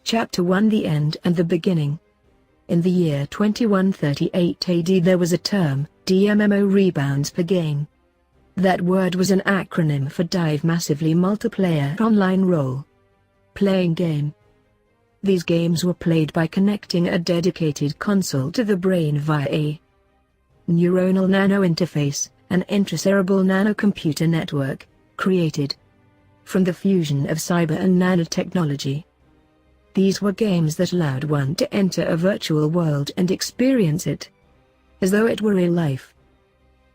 Chapter 1: The End and the Beginning. In the year 2138 AD there was a term, DMMO rebounds per game. That word was an acronym for Dive Massively Multiplayer Online Role-Playing Game. These games were played by connecting a dedicated console to the brain via a neuronal nano-interface, an intracerebral nanocomputer network, created from the fusion of cyber and nanotechnology. These were games that allowed one to enter a virtual world and experience it as though it were real life.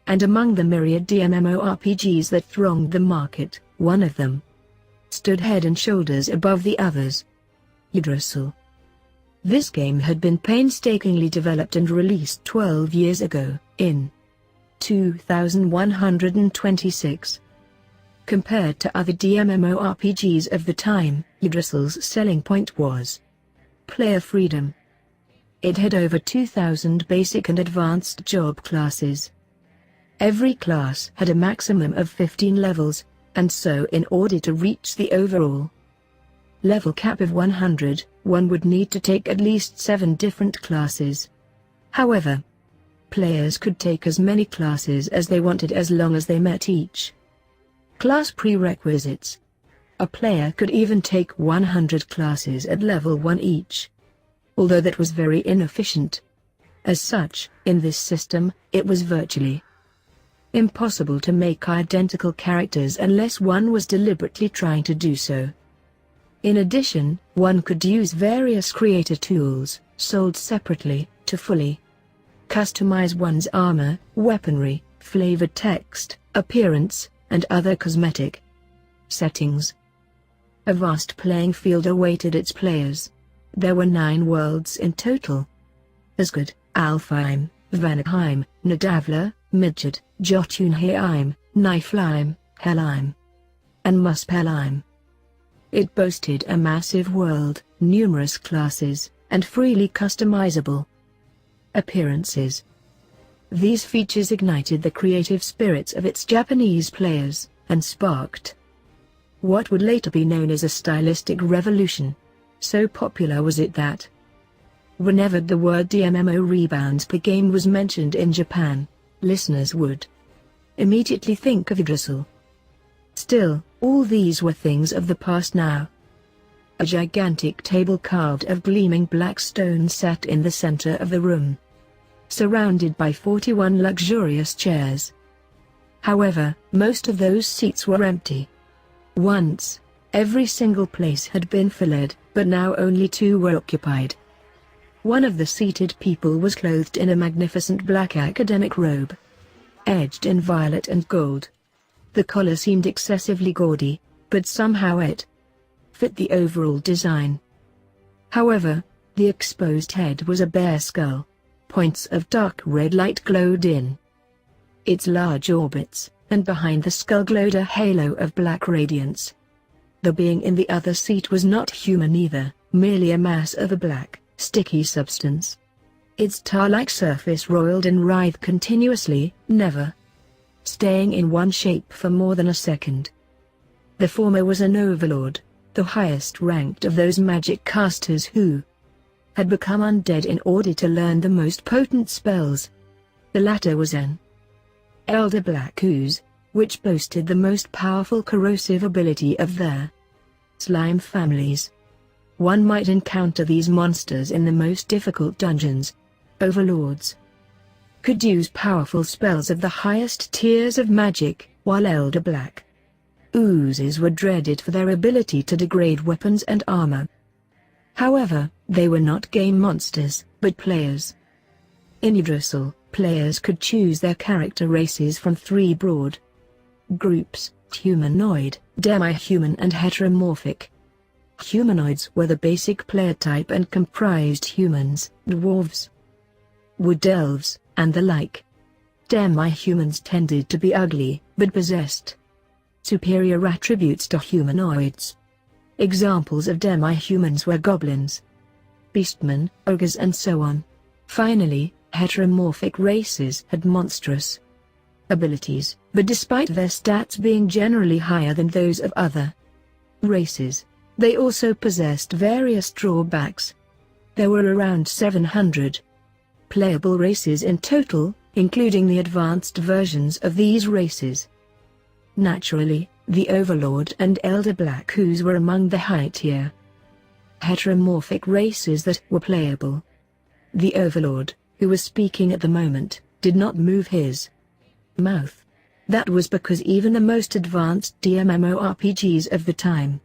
And among the myriad DMMORPGs that thronged the market, one of them stood head and shoulders above the others: Yggdrasil. This game had been painstakingly developed and released 12 years ago, in 2126. Compared to other DMMORPGs of the time, Yggdrasil's selling point was player freedom. It had over 2,000 basic and advanced job classes. Every class had a maximum of 15 levels, and so in order to reach the overall level cap of 100, one would need to take at least 7 different classes. However, players could take as many classes as they wanted as long as they met each class prerequisites. A player could even take 100 classes at level 1 each, although that was very inefficient. As such, in this system, it was virtually impossible to make identical characters unless one was deliberately trying to do so. In addition, one could use various creator tools, sold separately, to fully customize one's armor, weaponry, flavored text, appearance, and other cosmetic settings. A vast playing field awaited its players. There were 9 worlds in total: Asgard, Alfheim, Vanaheim, Nadavla, Midgard, Jotunheim, Niflheim, Helheim, and Muspelheim. It boasted a massive world, numerous classes, and freely customizable appearances. These features ignited the creative spirits of its Japanese players, and sparked what would later be known as a stylistic revolution. So popular was it that whenever the word DMMO rebounds per game was mentioned in Japan, listeners would immediately think of Yggdrasil. Still, all these were things of the past now. A gigantic table carved of gleaming black stone sat in the center of the room, surrounded by 41 luxurious chairs. However, most of those seats were empty. Once, every single place had been filled, but now only 2 were occupied. One of the seated people was clothed in a magnificent black academic robe, edged in violet and gold. The collar seemed excessively gaudy, but somehow it fit the overall design. However, the exposed head was a bare skull. Points of dark red light glowed in its large orbits, and behind the skull glowed a halo of black radiance. The being in the other seat was not human either, merely a mass of a black, sticky substance. Its tar-like surface roiled and writhed continuously, never staying in one shape for more than a second. The former was an overlord, the highest ranked of those magic casters who had become undead in order to learn the most potent spells. The latter was an elder black ooze, which boasted the most powerful corrosive ability of their slime families. One might encounter these monsters in the most difficult dungeons. Overlords could use powerful spells of the highest tiers of magic, while elder black oozes were dreaded for their ability to degrade weapons and armor. However, they were not game monsters, but players. In Yggdrasil, players could choose their character races from 3 broad groups: humanoid, demi-human and heteromorphic. Humanoids were the basic player type and comprised humans, dwarves, wood elves, and the like. Demi-humans tended to be ugly, but possessed superior attributes to humanoids. Examples of demi-humans were goblins, beastmen, ogres and so on. Finally, heteromorphic races had monstrous abilities, but despite their stats being generally higher than those of other races, They also possessed various drawbacks. There were around 700 playable races in total, including the advanced versions of these races. Naturally, the Overlord and Elder Black Ooze were among the high-tier heteromorphic races that were playable. The Overlord, who was speaking at the moment, did not move his mouth. That was because even the most advanced MMORPGs of the time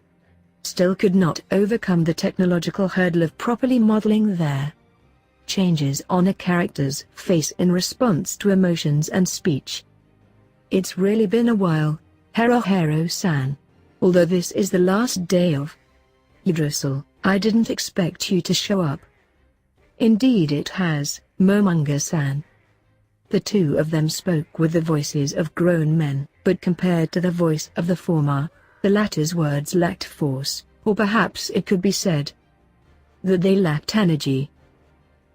still could not overcome the technological hurdle of properly modeling their changes on a character's face in response to emotions and speech. It's really been a while, Hero-san. Although this is the last day of Yggdrasil, I didn't expect you to show up. Indeed it has, Momonga-san. The two of them spoke with the voices of grown men, but compared to the voice of the former, the latter's words lacked force, or perhaps it could be said that they lacked energy.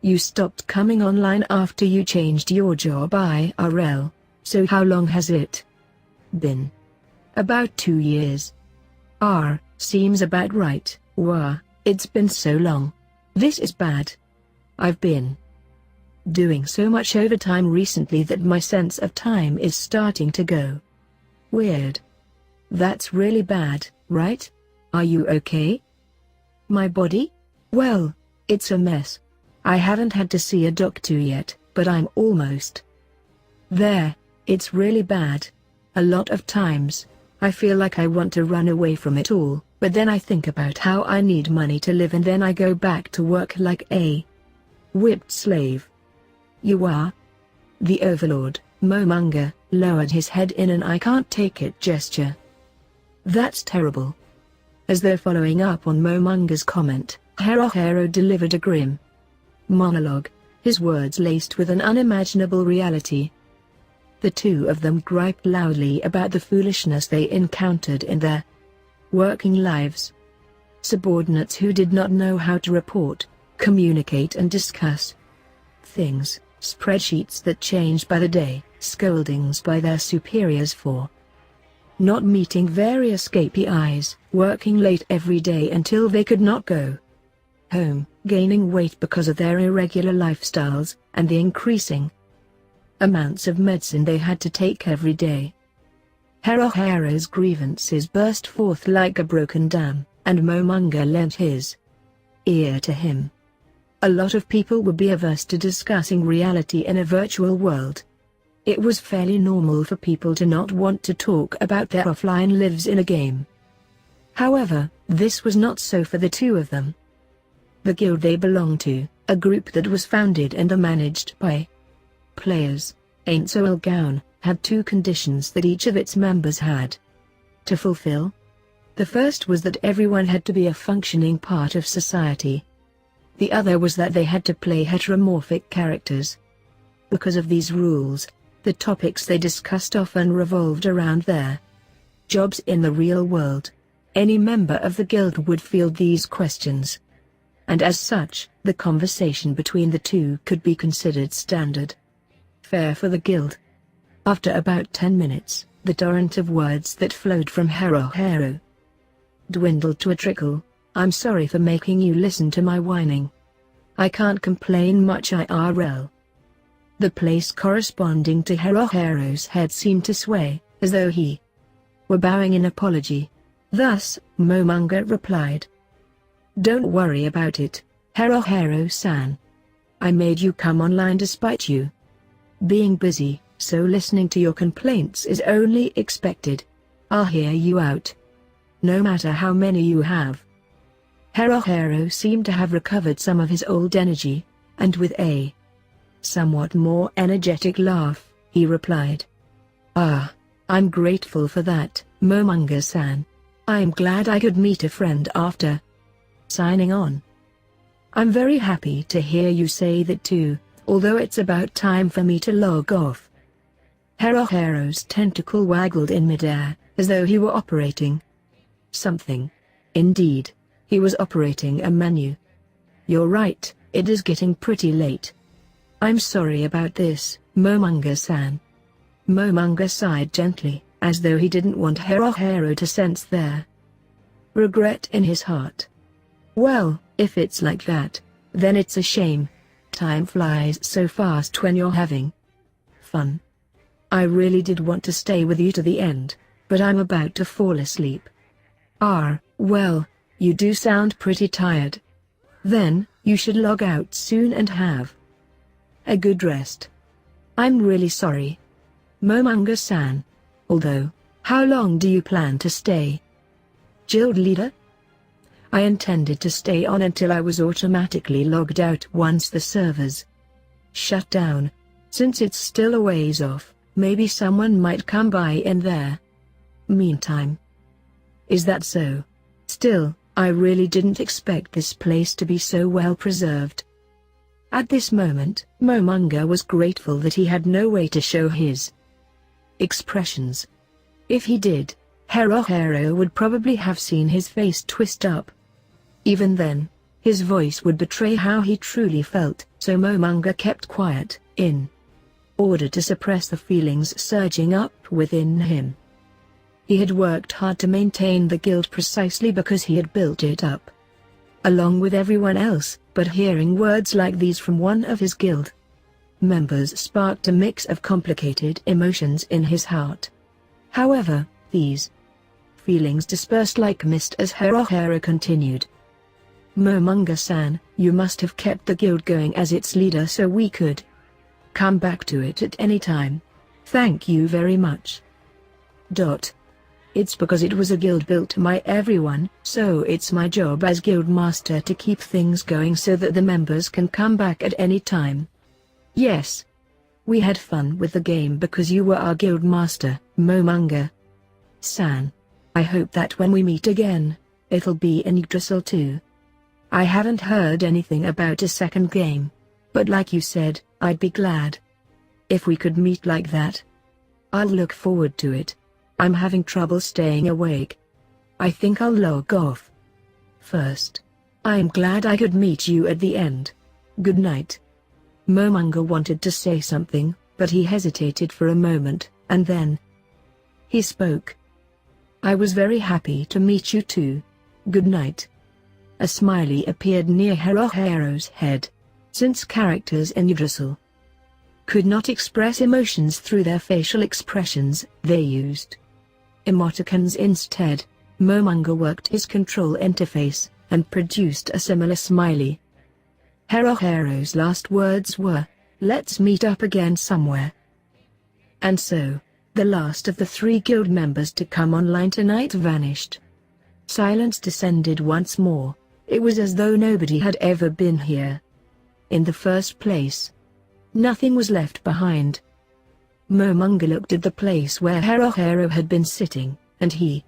You stopped coming online after you changed your job IRL, so how long has it been? About 2 years. Seems about right. It's been so long. This is bad. I've been doing so much overtime recently that my sense of time is starting to go weird. That's really bad, right? Are you okay? My body? Well, it's a mess. I haven't had to see a doctor yet, but I'm almost there. It's really bad. A lot of times, I feel like I want to run away from it all, but then I think about how I need money to live and then I go back to work like a whipped slave. You are? The Overlord, Momonga, lowered his head in an I can't take it gesture. That's terrible. As though following up on Momonga's comment, Hero delivered a grim monologue, his words laced with an unimaginable reality. The two of them griped loudly about the foolishness they encountered in their working lives. Subordinates who did not know how to report, communicate and discuss things, spreadsheets that changed by the day, scoldings by their superiors for not meeting various KPIs, working late every day until they could not go home, gaining weight because of their irregular lifestyles, and the increasing amounts of medicine they had to take every day. Hero's grievances burst forth like a broken dam, and Momonga lent his ear to him. A lot of people would be averse to discussing reality in a virtual world. It was fairly normal for people to not want to talk about their offline lives in a game. However, this was not so for the two of them. The guild they belonged to, a group that was founded and managed by players, Ain't So Gown, had two conditions that each of its members had to fulfill. The first was that everyone had to be a functioning part of society. The other was that they had to play heteromorphic characters. Because of these rules, the topics they discussed often revolved around their jobs in the real world. Any member of the guild would field these questions, and as such, the conversation between the two could be considered standard fare for the guild. After about 10 minutes, the torrent of words that flowed from Hero dwindled to a trickle. I'm sorry for making you listen to my whining. I can't complain much IRL. The place corresponding to Hero's head seemed to sway, as though he were bowing in apology. Thus, Momonga replied, Don't worry about it, Hero-san. I made you come online despite you being busy, so listening to your complaints is only expected. I'll hear you out, no matter how many you have. Hero seemed to have recovered some of his old energy, and with a somewhat more energetic laugh, he replied, I'm grateful for that, Momonga-san. I'm glad I could meet a friend after signing on. I'm very happy to hear you say that too, although it's about time for me to log off. Hero's tentacle waggled in midair, as though he were operating something. Indeed, he was operating a menu. You're right, it is getting pretty late. I'm sorry about this, Momonga-san. Momonga sighed gently, as though he didn't want Hero to sense their regret in his heart. Well, if it's like that, then it's a shame. Time flies so fast when you're having fun. I really did want to stay with you to the end, but I'm about to fall asleep. Well, you do sound pretty tired. Then, you should log out soon and have a good rest. I'm really sorry, Momanga-san. Although, how long do you plan to stay? Guild leader? I intended to stay on until I was automatically logged out once the servers shut down. Since it's still a ways off, maybe someone might come by in there meantime. Is that so? Still, I really didn't expect this place to be so well preserved. At this moment, Momanga was grateful that he had no way to show his expressions. If he did, Haruhiro would probably have seen his face twist up. Even then, his voice would betray how he truly felt, so Momanga kept quiet, in order to suppress the feelings surging up within him. He had worked hard to maintain the guild precisely because he had built it up along with everyone else, but hearing words like these from one of his guild members sparked a mix of complicated emotions in his heart. However, these feelings dispersed like mist as Haruhiro continued. Momanga-san, you must have kept the guild going as its leader so we could come back to it at any time. Thank you very much. It's because it was a guild built by everyone, so it's my job as guild master to keep things going so that the members can come back at any time. Yes. We had fun with the game because you were our guild master, Momanga-san. I hope that when we meet again, it'll be in Yggdrasil too. I haven't heard anything about a second game, but like you said, I'd be glad if we could meet like that. I'll look forward to it. I'm having trouble staying awake. I think I'll log off first. I'm glad I could meet you at the end. Good night. Momanga wanted to say something, but he hesitated for a moment, and then he spoke. I was very happy to meet you too. Good night. A smiley appeared near Haruhiro's head. Since characters in Yggdrasil could not express emotions through their facial expressions, they used emoticons instead. Momanga worked his control interface, and produced a similar smiley. Haruhiro's last words were, "Let's meet up again somewhere." And so, the last of the 3 guild members to come online tonight vanished. Silence descended once more. It was as though nobody had ever been here in the first place. Nothing was left behind. Momanga looked at the place where Haruhiro had been sitting, and he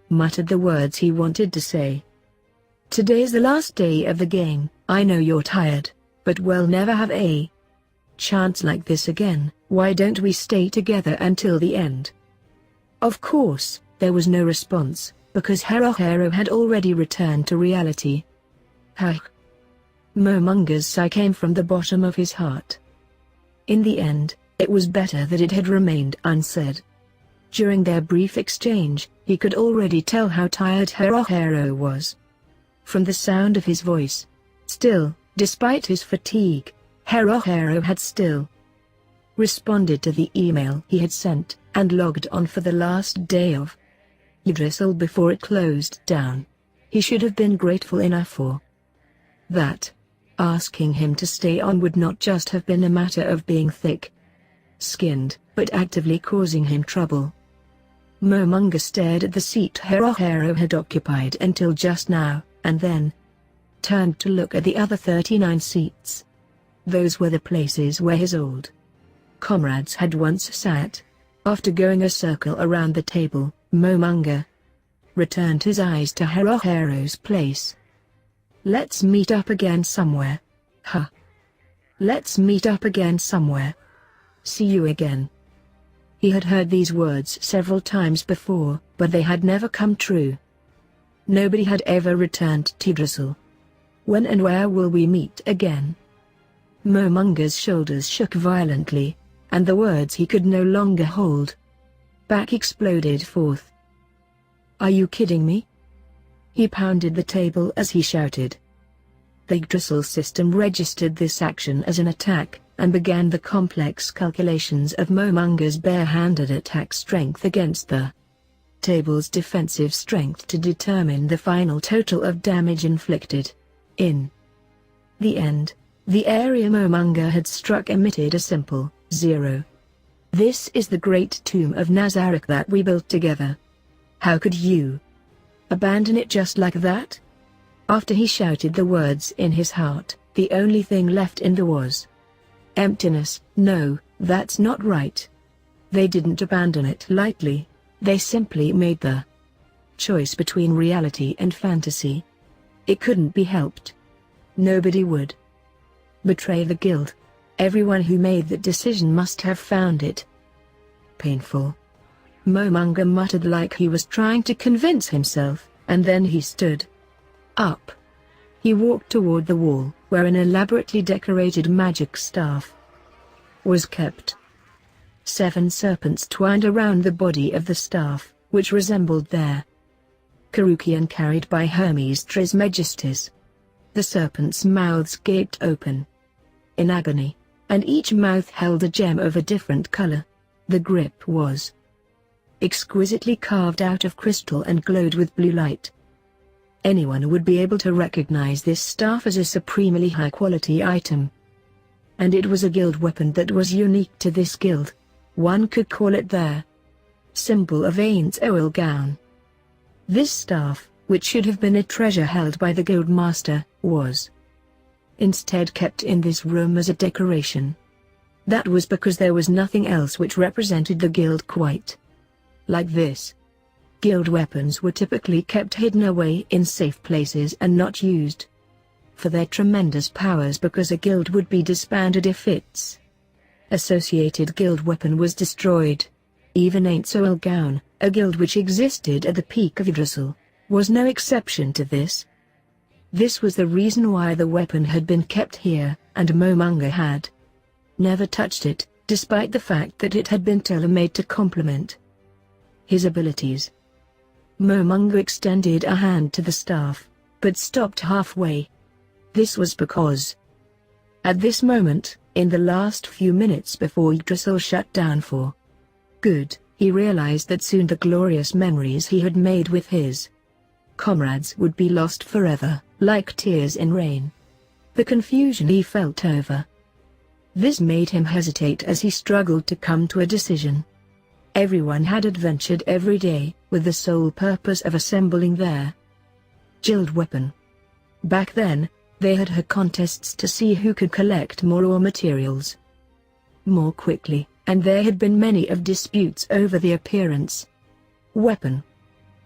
muttered the words he wanted to say. Today's the last day of the game. I know you're tired, but we'll never have a chance like this again. Why don't we stay together until the end? Of course, there was no response, because Haruhiro had already returned to reality. Huh. Momanga's sigh came from the bottom of his heart. In the end, it was better that it had remained unsaid. During their brief exchange, he could already tell how tired Haruhiro was from the sound of his voice. Still, despite his fatigue, Haruhiro had still responded to the email he had sent, and logged on for the last day of Yggdrasil before it closed down. He should have been grateful enough for that. Asking him to stay on would not just have been a matter of being thick-skinned, but actively causing him trouble. Momanga stared at the seat Haruhiro had occupied until just now, and then turned to look at the other 39 seats. Those were the places where his old comrades had once sat. After going a circle around the table, Momanga returned his eyes to Haruhiro's place. Let's meet up again somewhere. Huh. Let's meet up again somewhere. See you again. He had heard these words several times before, but they had never come true. Nobody had ever returned to Yggdrasil. When and where will we meet again? Momanga's shoulders shook violently, and the words he could no longer hold back exploded forth. Are you kidding me? He pounded the table as he shouted. The Yggdrasil system registered this action as an attack, and began the complex calculations of Momunga's bare-handed attack strength against the table's defensive strength to determine the final total of damage inflicted. In the end, the area Momunga had struck emitted a simple 0. This is the great tomb of Nazarick that we built together. How could you abandon it just like that? After he shouted the words in his heart, the only thing left in there was emptiness. No, that's not right. They didn't abandon it lightly. They simply made the choice between reality and fantasy. It couldn't be helped. Nobody would betray the guild. Everyone who made that decision must have found it painful. Momunga muttered like he was trying to convince himself, and then he stood up. He walked toward the wall, where an elaborately decorated magic staff was kept. 7 serpents twined around the body of the staff, which resembled their Karukian carried by Hermes Trismegistus. The serpents' mouths gaped open in agony, and each mouth held a gem of a different color. The grip was exquisitely carved out of crystal and glowed with blue light. Anyone would be able to recognize this staff as a supremely high-quality item. And it was a guild weapon that was unique to this guild. One could call it their symbol of Ain't Oil Gown. This staff, which should have been a treasure held by the guild master, was instead kept in this room as a decoration. That was because there was nothing else which represented the guild quite like this. Guild weapons were typically kept hidden away in safe places and not used for their tremendous powers because a guild would be disbanded if its associated guild weapon was destroyed. Even Ain't Oil Gown, a guild which existed at the peak of Yggdrasil, was no exception to this. This was the reason why the weapon had been kept here, and Momunga had never touched it, despite the fact that it had been tailor-made to complement his abilities. Momunga extended a hand to the staff, but stopped halfway. This was because at this moment, in the last few minutes before Yggdrasil shut down for good, he realized that soon the glorious memories he had made with his comrades would be lost forever, like tears in rain. The confusion he felt over this made him hesitate as he struggled to come to a decision. Everyone had adventured every day, with the sole purpose of assembling their guild weapon. Back then, they had contests to see who could collect more raw materials more quickly, and there had been many of disputes over the appearance weapon.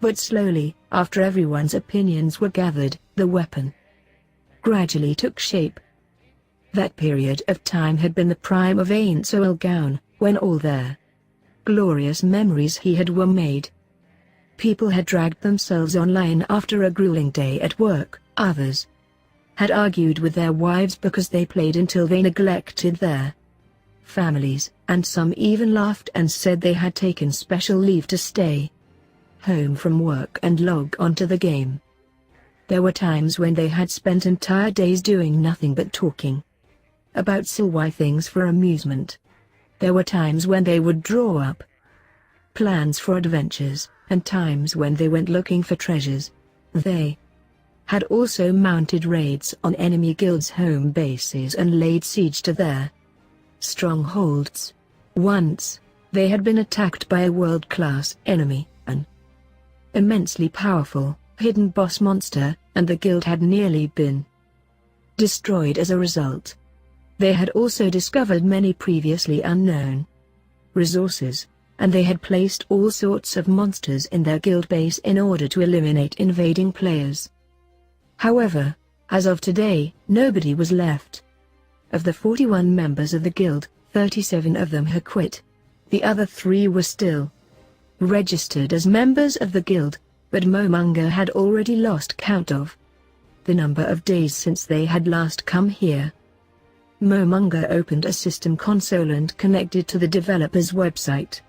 But slowly, after everyone's opinions were gathered, the weapon gradually took shape. That period of time had been the prime of Ain't Oil Gown, when all their glorious memories he had were made. People had dragged themselves online after a grueling day at work, others had argued with their wives because they played until they neglected their families, and some even laughed and said they had taken special leave to stay home from work and log onto the game. There were times when they had spent entire days doing nothing but talking about silly things for amusement. There were times when they would draw up plans for adventures, and times when they went looking for treasures. They had also mounted raids on enemy guilds' home bases and laid siege to their strongholds. Once, they had been attacked by a world-class enemy, an immensely powerful, hidden boss monster, and the guild had nearly been destroyed as a result. They had also discovered many previously unknown resources, and they had placed all sorts of monsters in their guild base in order to eliminate invading players. However, as of today, nobody was left. Of the 41 members of the guild, 37 of them had quit. The other 3 were still registered as members of the guild, but Momunga had already lost count of the number of days since they had last come here. Momunga opened a system console and connected to the developer's website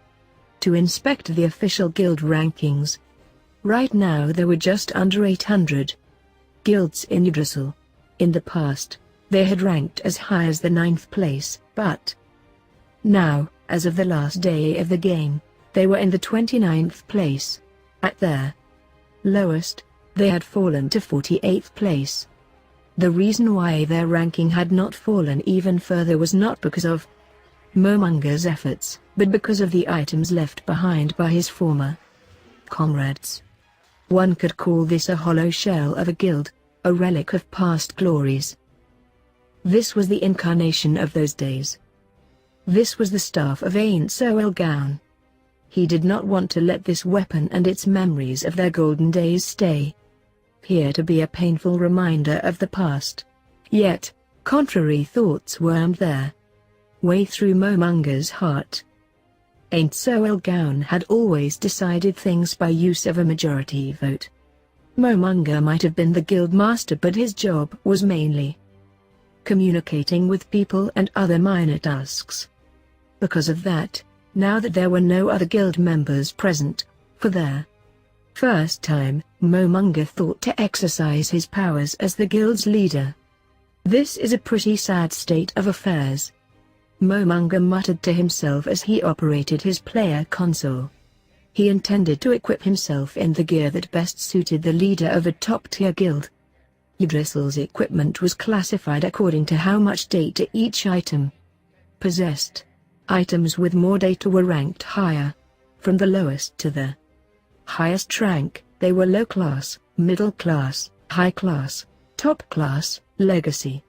to inspect the official guild rankings. Right now there were just under 800 guilds in Yggdrasil. In the past, they had ranked as high as the 9th place, but now, as of the last day of the game, they were in the 29th place. At their lowest, they had fallen to 48th place. The reason why their ranking had not fallen even further was not because of Momonga's efforts, but because of the items left behind by his former comrades. One could call this a hollow shell of a guild, a relic of past glories. This was the incarnation of those days. This was the staff of Ain't Soelgaun. He did not want to let this weapon and its memories of their golden days stay here to be a painful reminder of the past. Yet, contrary thoughts wormed their way through Momonga's heart. Ain't Soelgaun had always decided things by use of a majority vote. Momonga might have been the guild master, but his job was mainly communicating with people and other minor tasks. Because of that, now that there were no other guild members present, for their first time, Momonga thought to exercise his powers as the guild's leader. This is a pretty sad state of affairs, Momonga muttered to himself as he operated his player console. He intended to equip himself in the gear that best suited the leader of a top-tier guild. Yggdrasil's equipment was classified according to how much data each item possessed. Items with more data were ranked higher. From the lowest to the highest rank, they were low class, middle class, high class, top class, legacy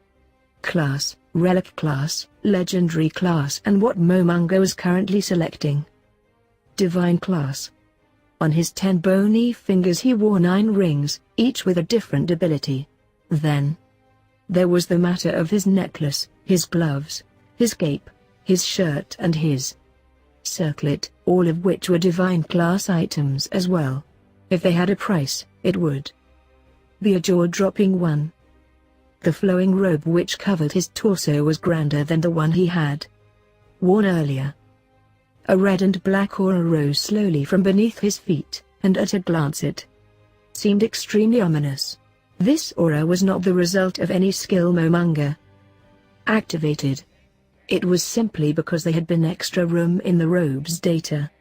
class, relic class, legendary class, and what Momonga was currently selecting, divine class. On his 10 bony fingers he wore 9 rings, each with a different ability. Then there was the matter of his necklace, his gloves, his cape, his shirt and his circlet, all of which were divine class items as well. If they had a price, it would be a jaw-dropping one. The flowing robe which covered his torso was grander than the one he had worn earlier. A red and black aura rose slowly from beneath his feet, and at a glance it seemed extremely ominous. This aura was not the result of any skill Momonga activated. It was simply because there had been extra room in the robe's data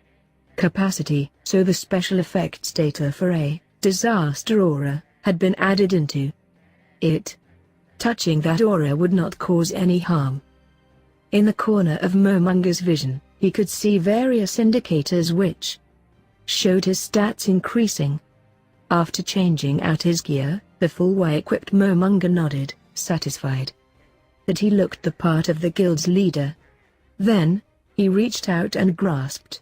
capacity, so the special effects data for a disaster aura had been added into it. Touching that aura would not cause any harm. In the corner of Momonga's vision, he could see various indicators which showed his stats increasing. After changing out his gear, the full Y-equipped Momonga nodded, satisfied that he looked the part of the guild's leader. Then, he reached out and grasped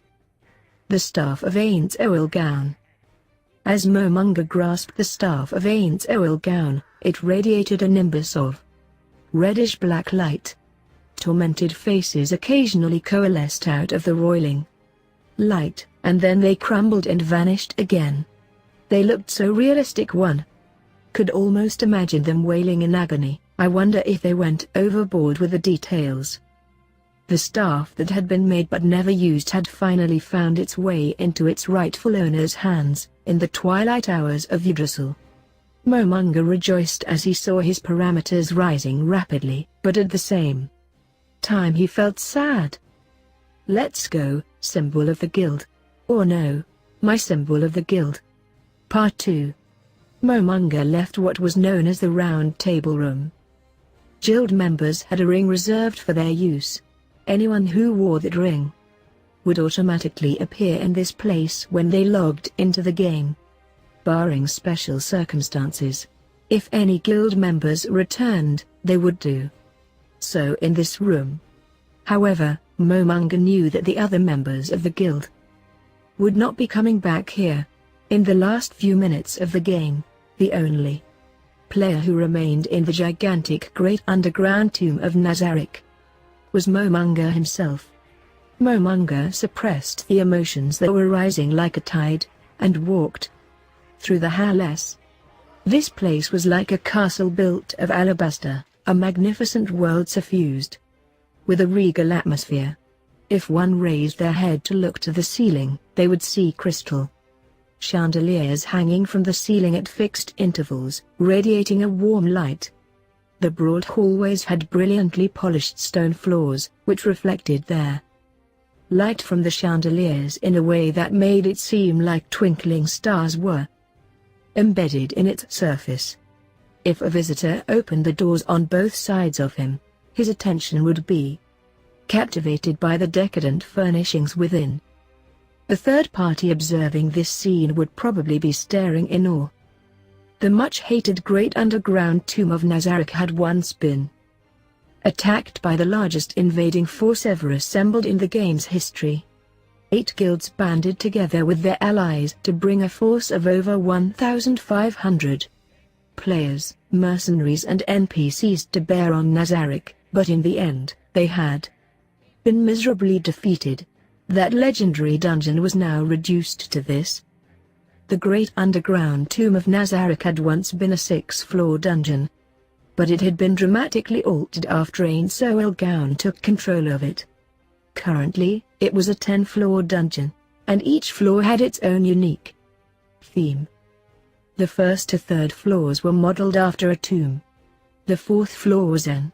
the staff of Ain't Soelgaun. As Momonga grasped the staff of Ain't Soelgaun, it radiated a nimbus of reddish-black light. Tormented faces occasionally coalesced out of the roiling light, and then they crumbled and vanished again. They looked so realistic one could almost imagine them wailing in agony. I wonder if they went overboard with the details. The staff that had been made but never used had finally found its way into its rightful owner's hands, in the twilight hours of Yggdrasil. Momonga rejoiced as he saw his parameters rising rapidly, but at the same time he felt sad. Let's go, symbol of the guild. Or no, my symbol of the guild. Part 2. Momonga left what was known as the Round Table Room. Guild members had a ring reserved for their use. Anyone who wore that ring would automatically appear in this place when they logged into the game, barring special circumstances. If any guild members returned, they would do so in this room. However, Momonga knew that the other members of the guild would not be coming back here. In the last few minutes of the game, the only player who remained in the gigantic great underground tomb of Nazarick was Momonga himself. Momonga suppressed the emotions that were rising like a tide, and walked through the halls. This place was like a castle built of alabaster, a magnificent world suffused with a regal atmosphere. If one raised their head to look to the ceiling, they would see crystal chandeliers hanging from the ceiling at fixed intervals, radiating a warm light. The broad hallways had brilliantly polished stone floors, which reflected their light from the chandeliers in a way that made it seem like twinkling stars were embedded in its surface. If a visitor opened the doors on both sides of him, his attention would be captivated by the decadent furnishings within. A third party observing this scene would probably be staring in awe. The much-hated Great Underground Tomb of Nazarick had once been attacked by the largest invading force ever assembled in the game's history. 8 guilds banded together with their allies to bring a force of over 1,500 players, mercenaries and NPCs to bear on Nazarick, but in the end, they had been miserably defeated. That legendary dungeon was now reduced to this. The Great Underground Tomb of Nazarick had once been a 6-floor dungeon, but it had been dramatically altered after Author Kugane took control of it. Currently, it was a 10-floor dungeon, and each floor had its own unique theme. The first to third floors were modeled after a tomb. The fourth floor was an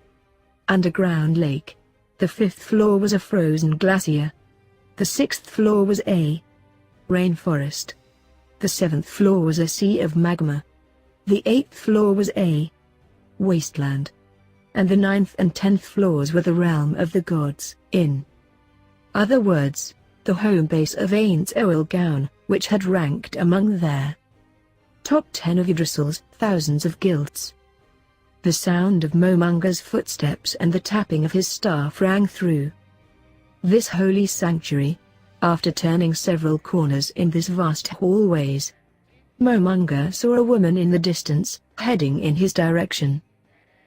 underground lake. The fifth floor was a frozen glacier. The sixth floor was a rainforest. The seventh floor was a sea of magma. The eighth floor was a wasteland. And the ninth and 10th floors were the realm of the gods. In other words, the home base of Author Kugane, which had ranked among their top 10 of Yggdrasil's thousands of guilds. The sound of Momunga's footsteps and the tapping of his staff rang through this holy sanctuary. After turning several corners in this vast hallways, Momunga saw a woman in the distance, heading in his direction.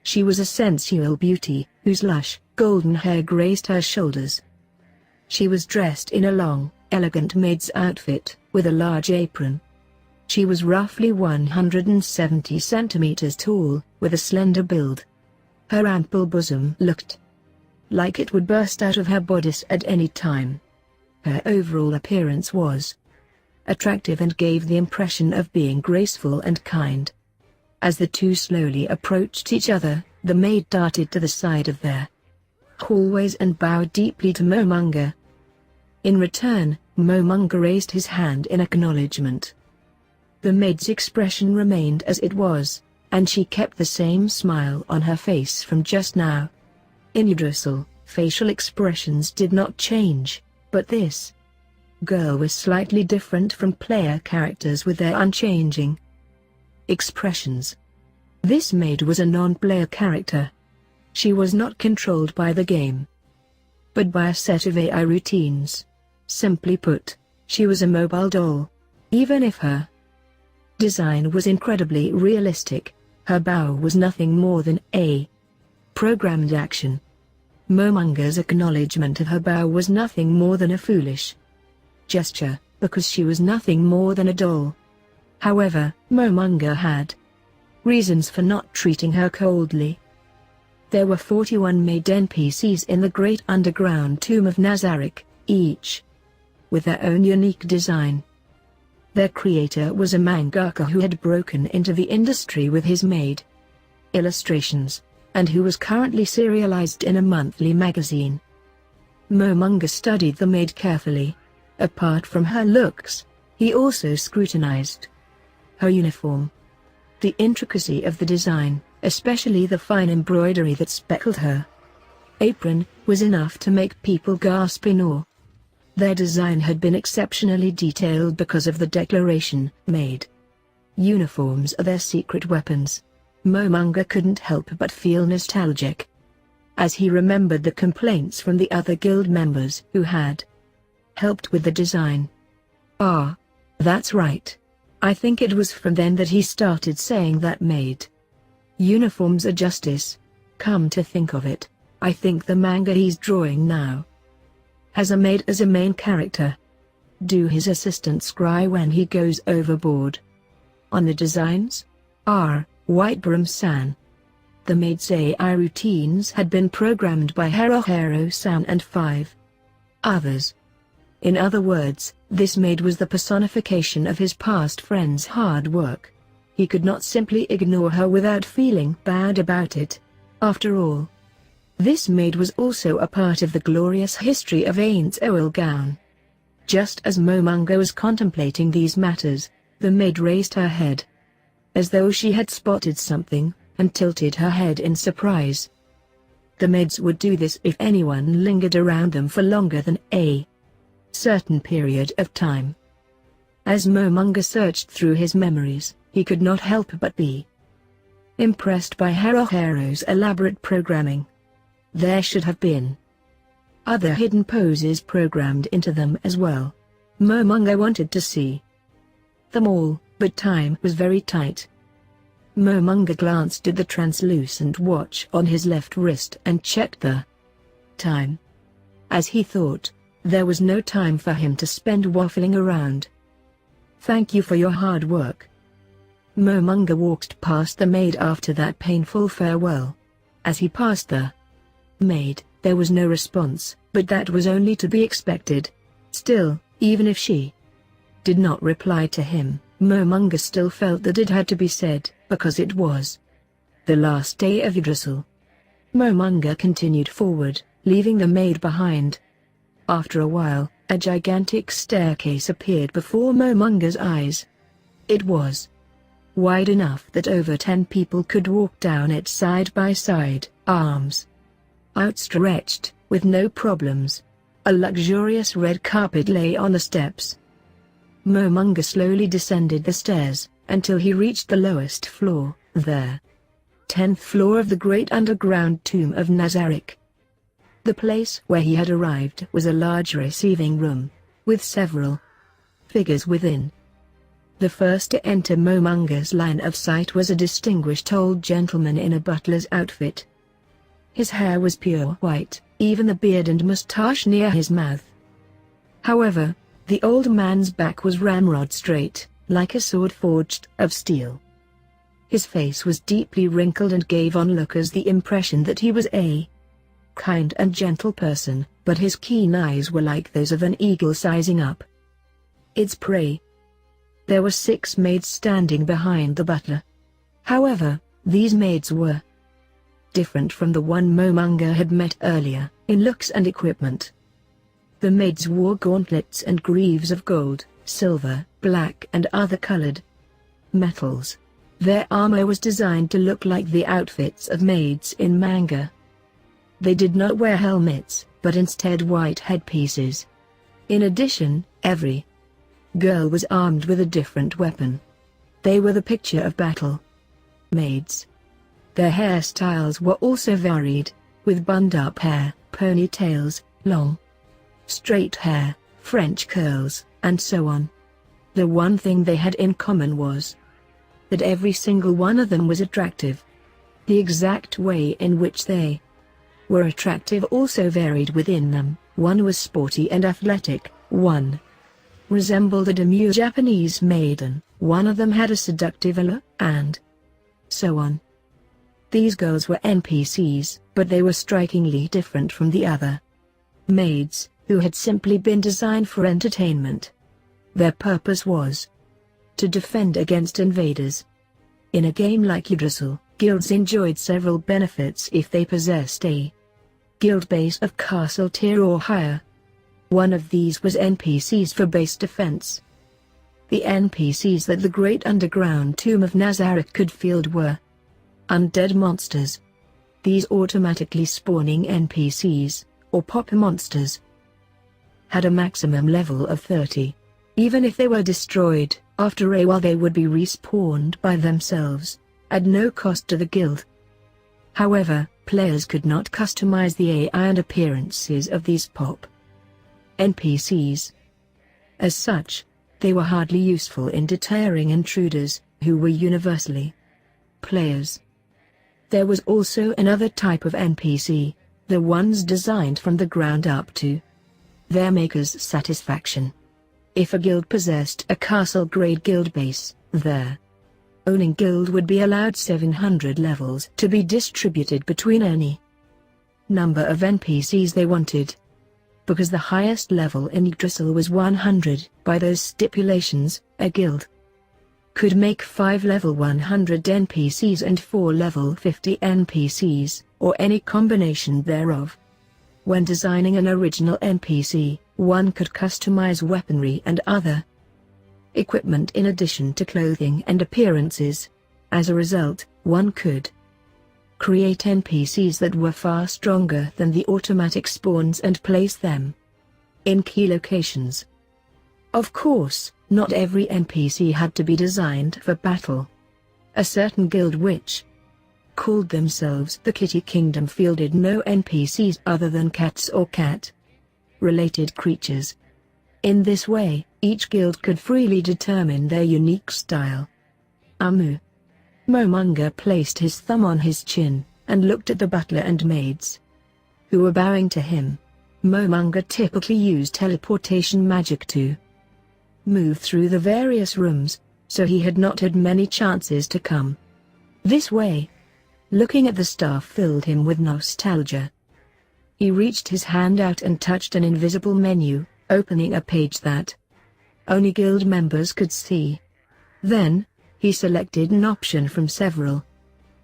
She was a sensual beauty, whose lush, golden hair graced her shoulders. She was dressed in a long, elegant maid's outfit, with a large apron. She was roughly 170 centimeters tall, with a slender build. Her ample bosom looked like it would burst out of her bodice at any time. Her overall appearance was attractive and gave the impression of being graceful and kind. As the two slowly approached each other, the maid darted to the side of their hallways and bowed deeply to Momunga. In return, Momunga raised his hand in acknowledgement. The maid's expression remained as it was, and she kept the same smile on her face from just now. In Yggdrasil, facial expressions did not change, but this girl was slightly different from player characters with their unchanging expressions. This maid was a non-player character. She was not controlled by the game, but by a set of AI routines. Simply put, she was a mobile doll. Even if her design was incredibly realistic, her bow was nothing more than a programmed action. Momunga's acknowledgement of her bow was nothing more than a foolish gesture, because she was nothing more than a doll. However, Momunga had reasons for not treating her coldly. There were 41 maid NPCs in the Great Underground Tomb of Nazarick, each with their own unique design. Their creator was a mangaka who had broken into the industry with his maid illustrations, and who was currently serialized in a monthly magazine. Momunga studied the maid carefully. Apart from her looks, he also scrutinized her uniform. The intricacy of the design, especially the fine embroidery that speckled her apron, was enough to make people gasp in awe. Their design had been exceptionally detailed because of the declaration made. Uniforms are their secret weapons. Momunga couldn't help but feel nostalgic as he remembered the complaints from the other guild members who had helped with the design. Ah, that's right. I think it was from then that he started saying that maid uniforms are justice. Come to think of it, I think the manga he's drawing now has a maid as a main character. Do his assistants cry when he goes overboard? On the designs? Whitebroom-san. The maid's AI routines had been programmed by Haruhiro-san and 5 others. In other words, This maid was the personification of his past friend's hard work. He could not simply ignore her without feeling bad about it. After all, this maid was also a part of the glorious history of Ain't Oil Gown. Just as Momonga was contemplating these matters, the maid raised her head, as though she had spotted something, and tilted her head in surprise. The maids would do this if anyone lingered around them for longer than a certain period of time. As Momonga searched through his memories, he could not help but be impressed by Haruharu's elaborate programming. There should have been other hidden poses programmed into them as well. Momonga wanted to see them all, but time was very tight. Momonga glanced at the translucent watch on his left wrist and checked the time. As he thought, there was no time for him to spend waffling around. "Thank you for your hard work." Momonga walked past the maid after that painful farewell. As he passed the maid, there was no response, but that was only to be expected. Still, even if she did not reply to him, Momonga still felt that it had to be said, because it was the last day of Yggdrasil. Momonga continued forward, leaving the maid behind. After a while, a gigantic staircase appeared before Momonga's eyes. It was wide enough that over 10 people could walk down it side by side, arms outstretched, with no problems. A luxurious red carpet lay on the steps. Momonga slowly descended the stairs, until he reached the lowest floor, the 10th floor of the great underground tomb of Nazarick. The place where he had arrived was a large receiving room, with several figures within. The first to enter Momonga's line of sight was a distinguished old gentleman in a butler's outfit. His hair was pure white, even the beard and moustache near his mouth. However, the old man's back was ramrod straight, like a sword forged of steel. His face was deeply wrinkled and gave onlookers the impression that he was a kind and gentle person, but his keen eyes were like those of an eagle sizing up its prey. There were 6 maids standing behind the butler. However, these maids were different from the one Momonga had met earlier, in looks and equipment. The maids wore gauntlets and greaves of gold, silver, black and other colored metals. Their armor was designed to look like the outfits of maids in manga. They did not wear helmets, but instead white headpieces. In addition, every girl was armed with a different weapon. They were the picture of battle maids. Their hairstyles were also varied, with bund-up hair, ponytails, long, straight hair, French curls, and so on. The one thing they had in common was that every single one of them was attractive. The exact way in which they were attractive also varied within them. One was sporty and athletic, one resembled a demure Japanese maiden, one of them had a seductive allure, and so on. These girls were NPCs, but they were strikingly different from the other maids, who had simply been designed for entertainment. Their purpose was to defend against invaders. In a game like Yggdrasil, guilds enjoyed several benefits if they possessed a guild base of castle tier or higher. One of these was NPCs for base defense. The NPCs that the great underground tomb of Nazarick could field were undead monsters. These automatically spawning NPCs, or pop monsters, had a maximum level of 30. Even if they were destroyed, after a while they would be respawned by themselves, at no cost to the guild. However, players could not customize the AI and appearances of these pop NPCs. As such, they were hardly useful in deterring intruders, who were universally players. There was also another type of NPC, the ones designed from the ground up to their maker's satisfaction. If a guild possessed a castle-grade guild base, their owning guild would be allowed 700 levels to be distributed between any number of NPCs they wanted. because the highest level in Yggdrasil was 100. By those stipulations, a guild could make 5 level 100 NPCs and 4 level 50 NPCs, or any combination thereof. When designing an original NPC, one could customize weaponry and other equipment in addition to clothing and appearances. As a result, one could create NPCs that were far stronger than the automatic spawns and place them in key locations. Of course, not every NPC had to be designed for battle. A certain guild which called themselves the Kitty Kingdom fielded no NPCs other than cats or cat-related creatures. In this way, each guild could freely determine their unique style. Momonga placed his thumb on his chin, and looked at the butler and maids, who were bowing to him. Momonga typically used teleportation magic to move through the various rooms, so he had not had many chances to come this way. Looking at the staff filled him with nostalgia. He reached his hand out and touched an invisible menu, opening a page that only guild members could see. Then, he selected an option from several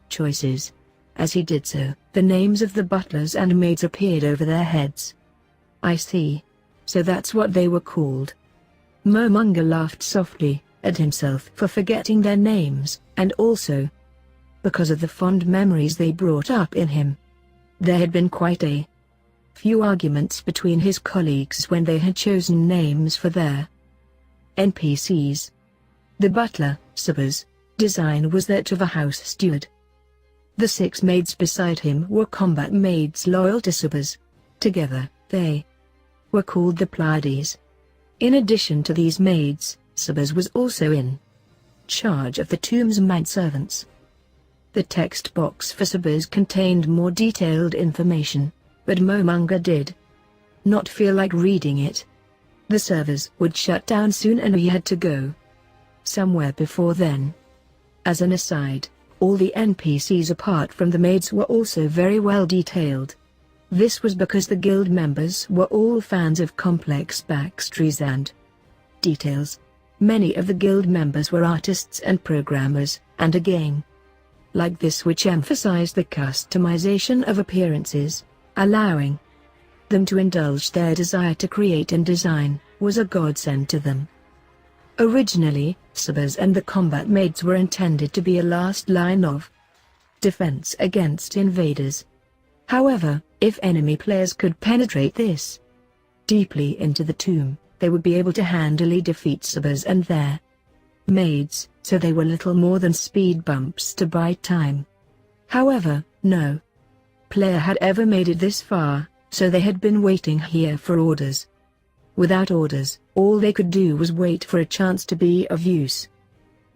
choices. As he did so, the names of the butlers and maids appeared over their heads. I see. So that's what they were called. Momonga laughed softly at himself for forgetting their names, and also because of the fond memories they brought up in him. There had been quite a few arguments between his colleagues when they had chosen names for their NPCs. The butler, Saba's, design was that of a house steward. The 6 maids beside him were combat maids loyal to Saba's. Together, they were called the Pleiades. In addition to these maids, Saba's was also in charge of the tomb's manservants. The text box for Saba's contained more detailed information, but Momonga did not feel like reading it. The servers would shut down soon and he had to go somewhere before then. As an aside, all the NPCs apart from the maids were also very well detailed. This was because the guild members were all fans of complex backstories and details. Many of the guild members were artists and programmers, and a game like this which emphasized the customization of appearances, allowing them to indulge their desire to create and design, was a godsend to them. Originally, Saba's and the combat maids were intended to be a last line of defense against invaders. However, if enemy players could penetrate this deeply into the tomb, they would be able to handily defeat Saba's and their maids, so they were little more than speed bumps to buy time. However, no player had ever made it this far, so they had been waiting here for orders. Without orders, all they could do was wait for a chance to be of use.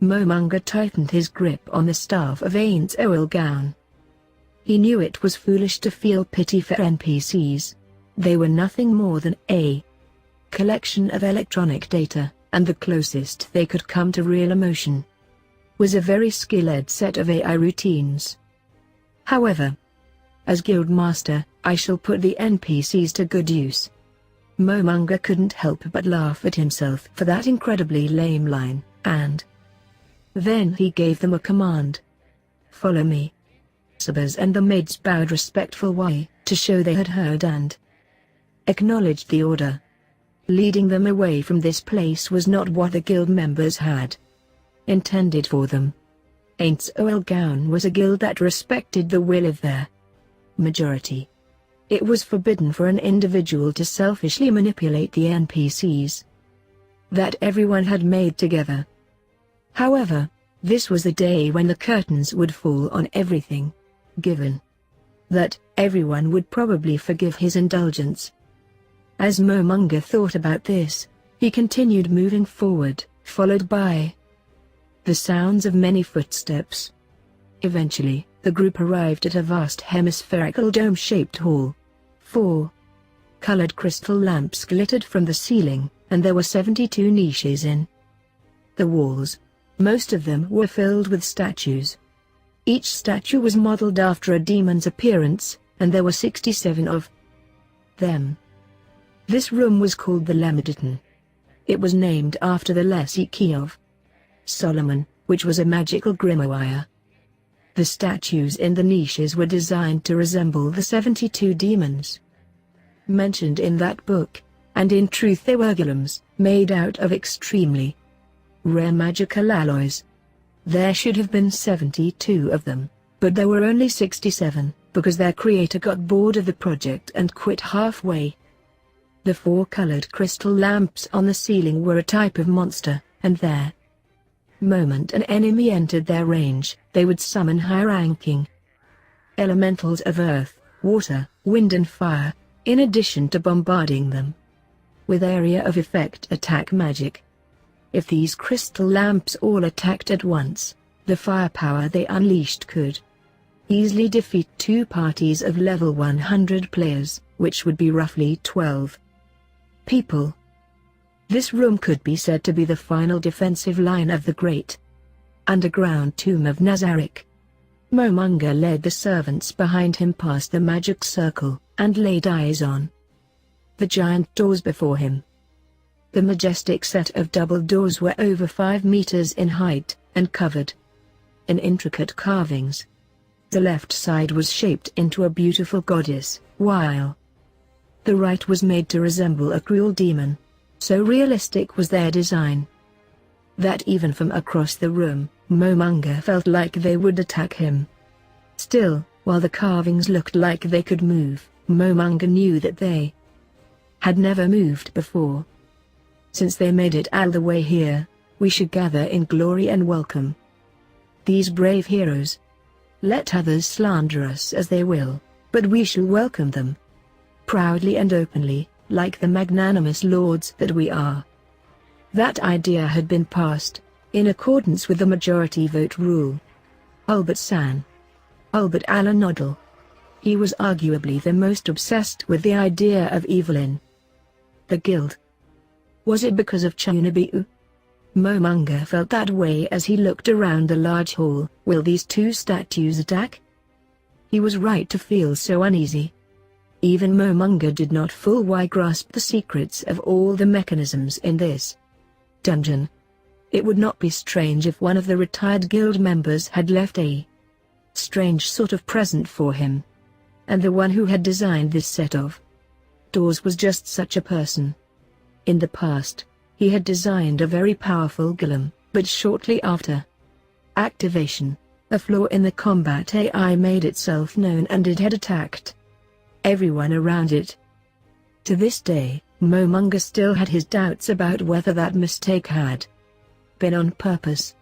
Momonga tightened his grip on the staff of Ain's oil gown. He knew it was foolish to feel pity for NPCs. They were nothing more than a collection of electronic data, and the closest they could come to real emotion was a very skill-led set of AI routines. However, as guild master, I shall put the NPCs to good use. Momonga couldn't help but laugh at himself for that incredibly lame line, and then he gave them a command. Follow me. Saba's and the maids bowed respectful way, to show they had heard and acknowledged the order. Leading them away from this place was not what the guild members had intended for them. Ain's oil gown was a guild that respected the will of their majority. It was forbidden for an individual to selfishly manipulate the NPCs that everyone had made together. However, this was the day when the curtains would fall on everything, given that everyone would probably forgive his indulgence. As Momonga thought about this, he continued moving forward, followed by the sounds of many footsteps. Eventually, the group arrived at a vast hemispherical dome-shaped hall. 4 colored crystal lamps glittered from the ceiling, and there were 72 niches in the walls. Most of them were filled with statues. Each statue was modeled after a demon's appearance, and there were 67 of them. This room was called the Lemaditan. It was named after the Lesseiki of Solomon, which was a magical grimoire. The statues in the niches were designed to resemble the 72 demons mentioned in that book, and in truth they were golems, made out of extremely rare magical alloys. There should have been 72 of them, but there were only 67, because their creator got bored of the project and quit halfway. The 4-colored crystal lamps on the ceiling were a type of monster, and the moment an enemy entered their range, they would summon high-ranking elementals of earth, water, wind and fire, in addition to bombarding them with area of effect attack magic. If these crystal lamps all attacked at once, the firepower they unleashed could easily defeat 2 parties of level 100 players, which would be roughly 12 people. This room could be said to be the final defensive line of the great underground tomb of Nazarick. Momonga led the servants behind him past the magic circle, and laid eyes on the giant doors before him. The majestic set of double doors were over 5 meters in height, and covered in intricate carvings. The left side was shaped into a beautiful goddess, while the right was made to resemble a cruel demon. So realistic was their design that even from across the room, Momonga felt like they would attack him. Still, while the carvings looked like they could move, Momonga knew that they had never moved before. Since they made it all the way here, we should gather in glory and welcome these brave heroes. Let others slander us as they will, but we shall welcome them proudly and openly, like the magnanimous lords that we are. That idea had been passed, in accordance with the majority vote rule. Albert Allen Noddle. He was arguably the most obsessed with the idea of evil in the guild. Was it because of Chunabiu? Momonga felt that way as he looked around the large hall. Will these 2 statues attack? He was right to feel so uneasy. Even Momonga did not fully grasp the secrets of all the mechanisms in this dungeon. It would not be strange if one of the retired guild members had left a strange sort of present for him. And the one who had designed this set of doors was just such a person. In the past, he had designed a very powerful golem, but shortly after activation, a flaw in the combat AI made itself known and it had attacked everyone around it. To this day, Momonga still had his doubts about whether that mistake had been on purpose.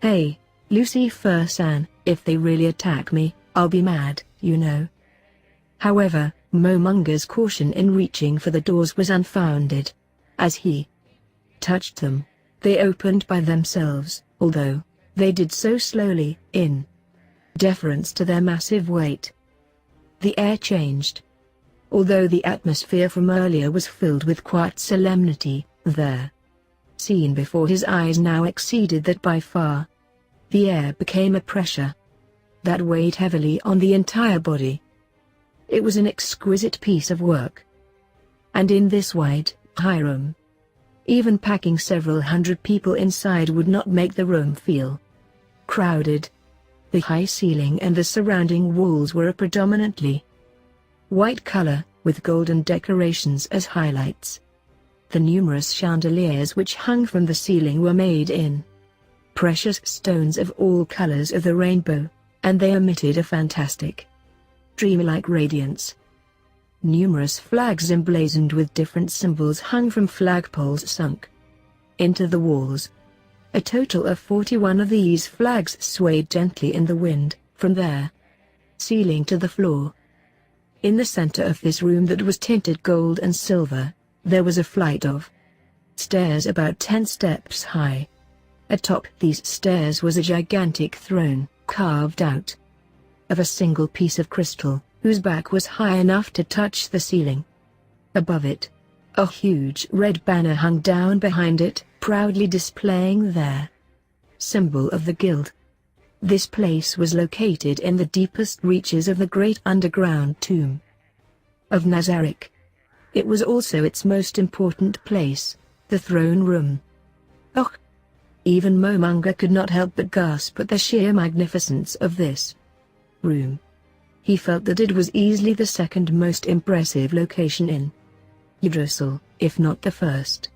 Hey, Lucifer-san, if they really attack me, I'll be mad, you know. However, Momonga's caution in reaching for the doors was unfounded. As he touched them, they opened by themselves, although they did so slowly, in deference to their massive weight. The air changed. Although the atmosphere from earlier was filled with quiet solemnity, the scene before his eyes now exceeded that by far. The air became a pressure that weighed heavily on the entire body. It was an exquisite piece of work. And in this wide, high room, even packing several hundred people inside would not make the room feel crowded. The high ceiling and the surrounding walls were a predominantly white color, with golden decorations as highlights. The numerous chandeliers which hung from the ceiling were made in precious stones of all colors of the rainbow, and they emitted a fantastic, dreamlike radiance. Numerous flags emblazoned with different symbols hung from flagpoles sunk into the walls. A total of 41 of these flags swayed gently in the wind, from their ceiling to the floor. In the center of this room that was tinted gold and silver, there was a flight of stairs about 10 steps high. Atop these stairs was a gigantic throne, carved out of a single piece of crystal, whose back was high enough to touch the ceiling. Above it, a huge red banner hung down behind it, proudly displaying their symbol of the guild. This place was located in the deepest reaches of the great underground tomb of Nazarick. it was also its most important place, the throne room. Oh! Even Momonga could not help but gasp at the sheer magnificence of this room. He felt that it was easily the second most impressive location in Yggdrasil, if not the first.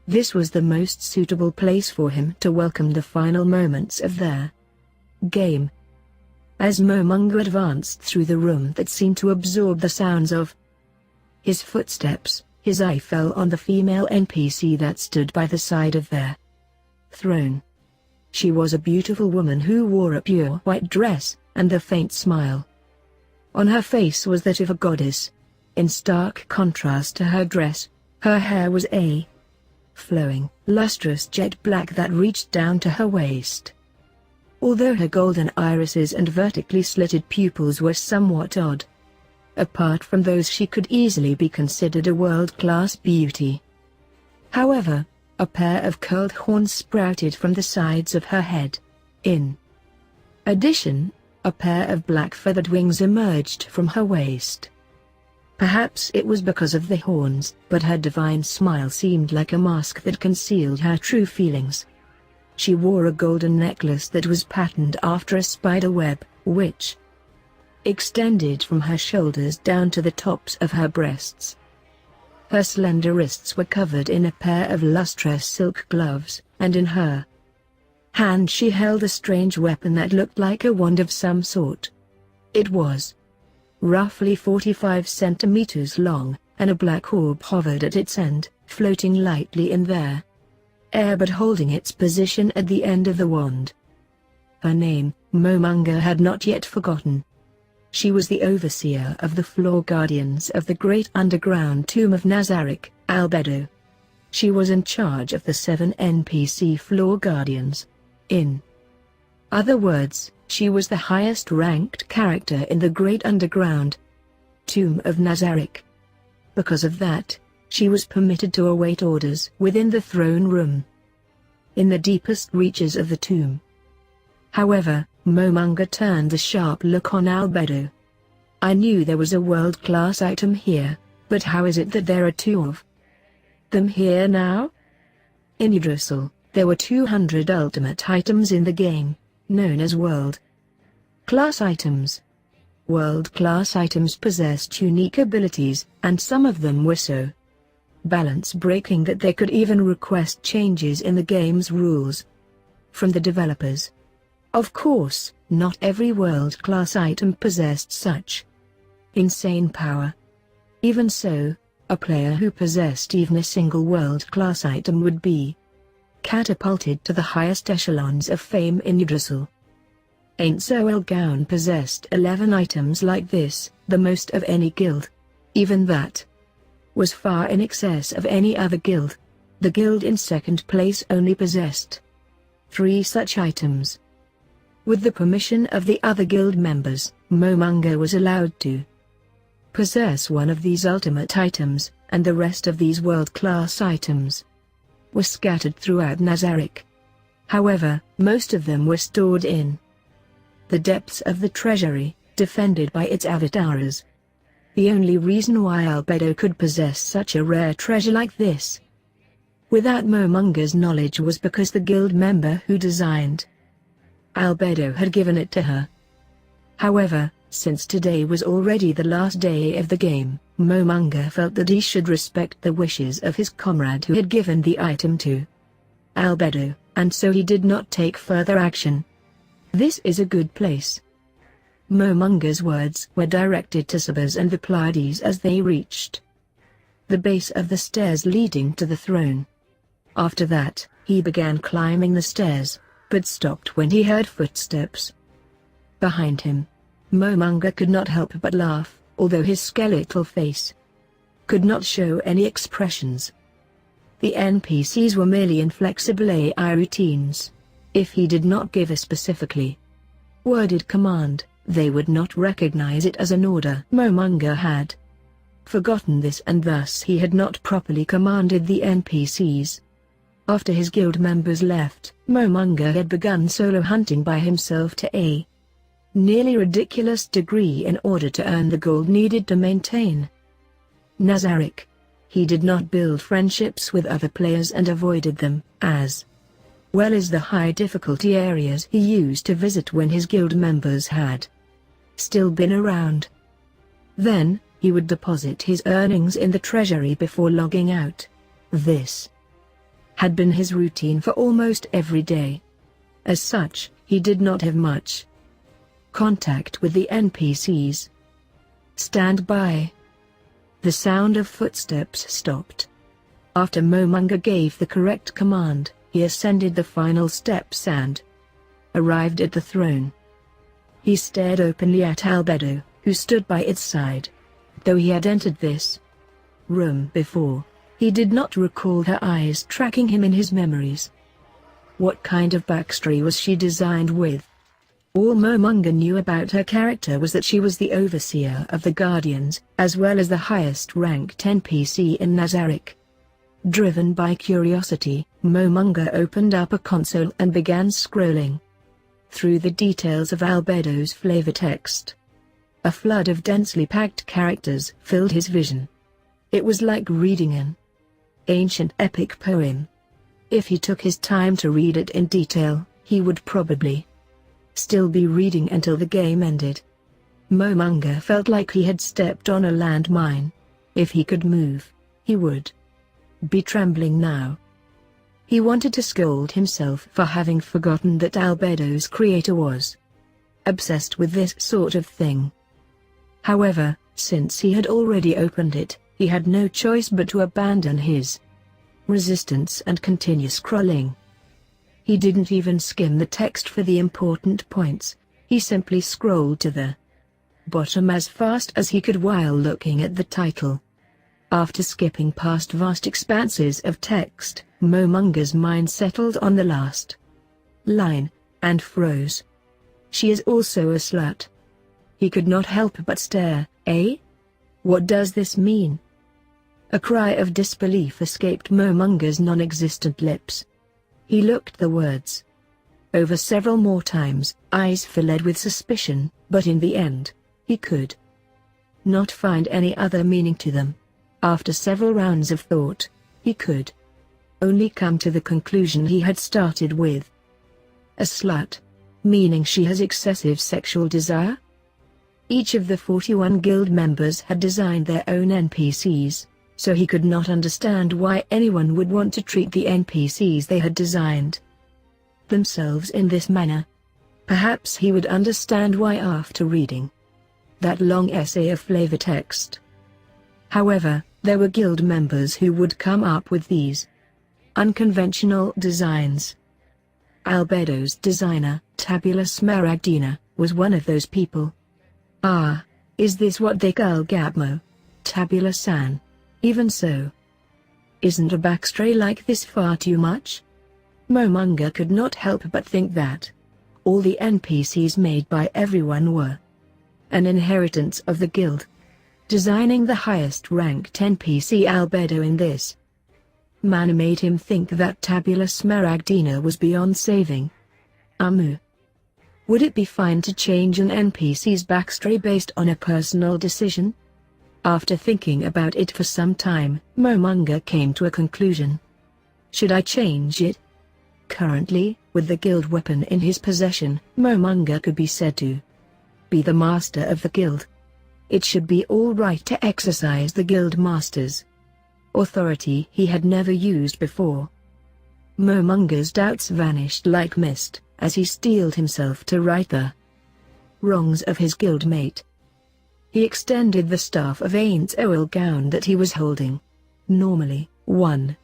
This was the most suitable place for him to welcome the final moments of their game. As Momonga advanced through the room that seemed to absorb the sounds of his footsteps, his eye fell on the female NPC that stood by the side of their throne. She was a beautiful woman who wore a pure white dress, and a faint smile on her face was that of a goddess. In stark contrast to her dress, her hair was a flowing, lustrous jet black that reached down to her waist. Although her golden irises and vertically slitted pupils were somewhat odd, apart from those she could easily be considered a world-class beauty. However, a pair of curled horns sprouted from the sides of her head. In addition, a pair of black feathered wings emerged from her waist. Perhaps it was because of the horns, but her divine smile seemed like a mask that concealed her true feelings. She wore a golden necklace that was patterned after a spider web, which extended from her shoulders down to the tops of her breasts. Her slender wrists were covered in a pair of lustrous silk gloves, and in her hand she held a strange weapon that looked like a wand of some sort. It was roughly 45 centimeters long, and a black orb hovered at its end, floating lightly in the air but holding its position at the end of the wand. Her name, Momonga had not yet forgotten. She was the overseer of the floor guardians of the great underground tomb of Nazarick, Albedo. She was in charge of the 7 NPC floor guardians. In other words, she was the highest-ranked character in the great underground tomb of Nazarick. Because of that, she was permitted to await orders within the throne room, in the deepest reaches of the tomb. However, Momonga turned a sharp look on Albedo. I knew there was a world-class item here, but how is it that there are 2 of them here now? In Yggdrasil, there were 200 ultimate items in the game, known as world-class items. World-class items possessed unique abilities, and some of them were so balance-breaking that they could even request changes in the game's rules from the developers. Of course, not every world-class item possessed such insane power. Even so, a player who possessed even a single world-class item would be catapulted to the highest echelons of fame in Yggdrasil. Ainso Elgaun possessed 11 items like this, the most of any guild. Even that was far in excess of any other guild. The guild in second place only possessed 3 such items. With the permission of the other guild members, Momonga was allowed to possess one of these ultimate items, and the rest of these world-class items were scattered throughout Nazarick. However, most of them were stored in the depths of the treasury, defended by its avatars. The only reason why Albedo could possess such a rare treasure like this without Momonga's knowledge was because the guild member who designed Albedo had given it to her. However, since today was already the last day of the game, Momonga felt that he should respect the wishes of his comrade who had given the item to Albedo, and so he did not take further action. This is a good place. Momonga's words were directed to Sabas and the Pleiades as they reached the base of the stairs leading to the throne. After that, he began climbing the stairs, but stopped when he heard footsteps behind him. Momonga could not help but laugh, although his skeletal face could not show any expressions. The NPCs were merely inflexible AI routines. If he did not give a specifically worded command, they would not recognize it as an order. Momonga had forgotten this, and thus he had not properly commanded the NPCs. After his guild members left, Momonga had begun solo hunting by himself to a nearly ridiculous degree in order to earn the gold needed to maintain Nazarick. He did not build friendships with other players and avoided them, as well as the high difficulty areas he used to visit when his guild members had still been around. Then, he would deposit his earnings in the treasury before logging out. This had been his routine for almost every day. As such, he did not have much contact with the NPCs. "Stand by." The sound of footsteps stopped. After Momonga gave the correct command, he ascended the final steps and arrived at the throne. He stared openly at Albedo, who stood by its side. Though he had entered this room before, he did not recall her eyes tracking him in his memories. What kind of backstory was she designed with? All Momonga knew about her character was that she was the overseer of the Guardians, as well as the highest-ranked NPC in Nazarick. Driven by curiosity, Momonga opened up a console and began scrolling through the details of Albedo's flavor text. A flood of densely packed characters filled his vision. It was like reading an ancient epic poem. If he took his time to read it in detail, he would probably still be reading until the game ended. Momonga felt like he had stepped on a landmine. If he could move, he would be trembling now. He wanted to scold himself for having forgotten that Albedo's creator was obsessed with this sort of thing. However, since he had already opened it, he had no choice but to abandon his resistance and continue scrolling. He didn't even skim the text for the important points, he simply scrolled to the bottom as fast as he could while looking at the title. After skipping past vast expanses of text, Momonga's mind settled on the last line, and froze. "She is also a slut." He could not help but stare. "Eh? What does this mean?" A cry of disbelief escaped Momonga's non-existent lips. He looked the words over several more times, eyes filled with suspicion, but in the end, he could not find any other meaning to them. After several rounds of thought, he could only come to the conclusion he had started with. A slut, meaning she has excessive sexual desire? Each of the 41 guild members had designed their own NPCs, so he could not understand why anyone would want to treat the NPCs they had designed themselves in this manner. Perhaps he would understand why after reading that long essay of flavor text. However, there were guild members who would come up with these unconventional designs. Albedo's designer, Tabula Smaragdina, was one of those people. "Ah, is this what they call Gabmo? Tabula-san. Even so, isn't a backstory like this far too much?" Momonga could not help but think that all the NPCs made by everyone were an inheritance of the guild. Designing the highest-ranked NPC Albedo in this manner made him think that Tabula Smaragdina was beyond saving. Would it be fine to change an NPC's backstory based on a personal decision? After thinking about it for some time, Momonga came to a conclusion. Should I change it? Currently, with the guild weapon in his possession, Momonga could be said to be the master of the guild. It should be all right to exercise the guild master's authority he had never used before. Momonga's doubts vanished like mist as he steeled himself to right the wrongs of his guildmate. He extended the staff of Ain's oil gown that he was holding. Normally, one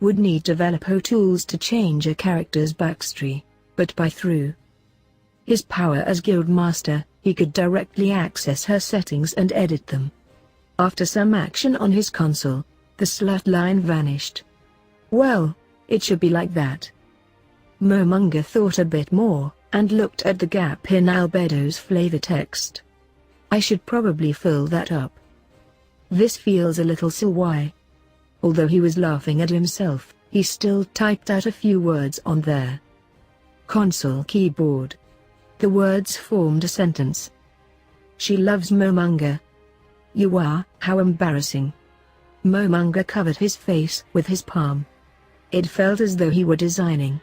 would need developer tools to change a character's backstory, but through his power as guild master, he could directly access her settings and edit them. After some action on his console, the slut line vanished. Well, it should be like that. Momonga thought a bit more, and looked at the gap in Albedo's flavor text. I should probably fill that up. This feels a little silly. Although he was laughing at himself, he still typed out a few words on their console keyboard. The words formed a sentence. She loves Momonga. You are, how embarrassing. Momonga covered his face with his palm. It felt as though he were designing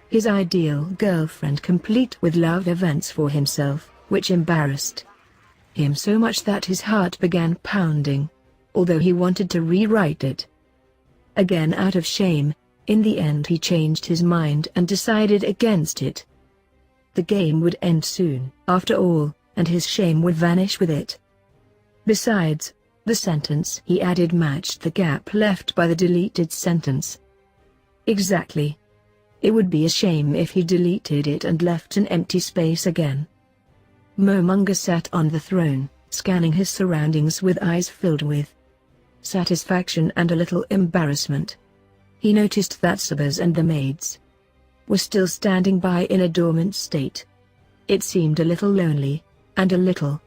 his ideal girlfriend, complete with love events for himself, which embarrassed him so much that his heart began pounding, although he wanted to rewrite it. Again, out of shame, in the end he changed his mind and decided against it. The game would end soon, after all, and his shame would vanish with it. Besides, the sentence he added matched the gap left by the deleted sentence. Exactly. It would be a shame if he deleted it and left an empty space again. Momonga sat on the throne, scanning his surroundings with eyes filled with satisfaction and a little embarrassment. He noticed that Sabers and the maids were still standing by in a dormant state. It seemed a little lonely, and a little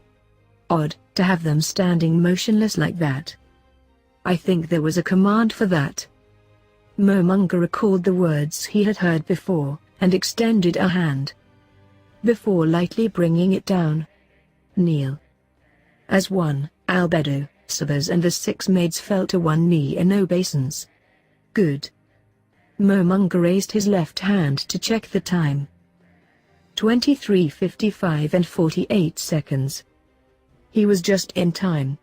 odd, to have them standing motionless like that. I think there was a command for that. Momonga recalled the words he had heard before, and extended a hand, before lightly bringing it down. Kneel. As one, Albedo, Sabers and the 6 maids fell to one knee in obeisance. Good. Momonga raised his left hand to check the time. 23:55 and 48 seconds. He was just in time.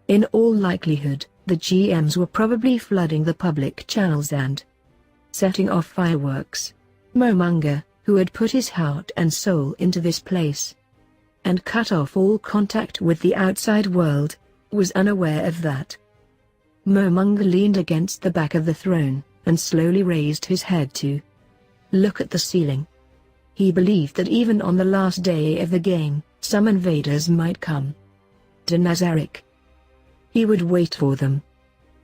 In all likelihood, the GMs were probably flooding the public channels and setting off fireworks. Momonga, who had put his heart and soul into this place and cut off all contact with the outside world, was unaware of that. Momonga leaned against the back of the throne, and slowly raised his head to look at the ceiling. He believed that even on the last day of the game, some invaders might come to Nazarick. He would wait for them.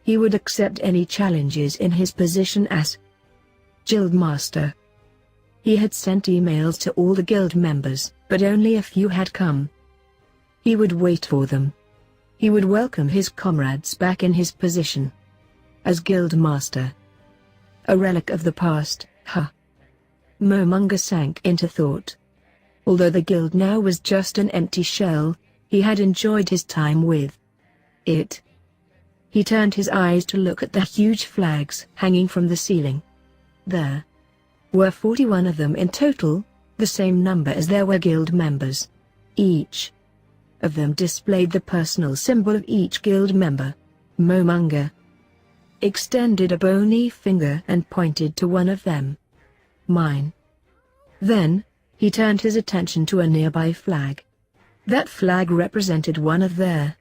He would accept any challenges in his position as Guildmaster. He had sent emails to all the guild members, but only a few had come. He would wait for them. He would welcome his comrades back in his position as Guildmaster. A relic of the past, huh? Momonga sank into thought. Although the guild now was just an empty shell, he had enjoyed his time with it. He turned his eyes to look at the huge flags hanging from the ceiling. There were 41 of them in total, the same number as there were guild members. Each of them displayed the personal symbol of each guild member. Momonga extended a bony finger and pointed to one of them. Mine. Then, he turned his attention to a nearby flag. That flag represented one of their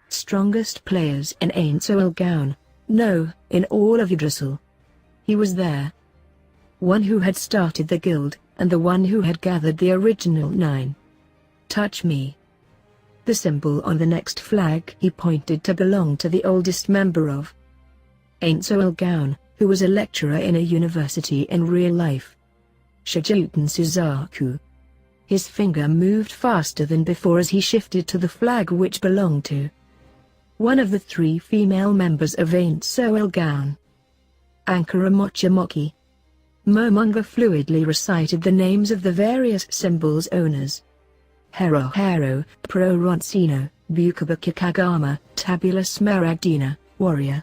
strongest players in Ainsoilgown, no, in all of Yggdrasil. He was there. One who had started the guild, and the one who had gathered the original 9. Touch me. The symbol on the next flag he pointed to belonged to the oldest member of Ainsoilgown, who was a lecturer in a university in real life. Shijuten Suzaku. His finger moved faster than before as he shifted to the flag which belonged to one of the 3 female members of Ainsoilgown. Ankara Mochimoki. Momonga fluidly recited the names of the various symbols' owners. Hero Hero, Pro Roncino, Bukabaka Kagama, Tabula Smaragdina, Warrior.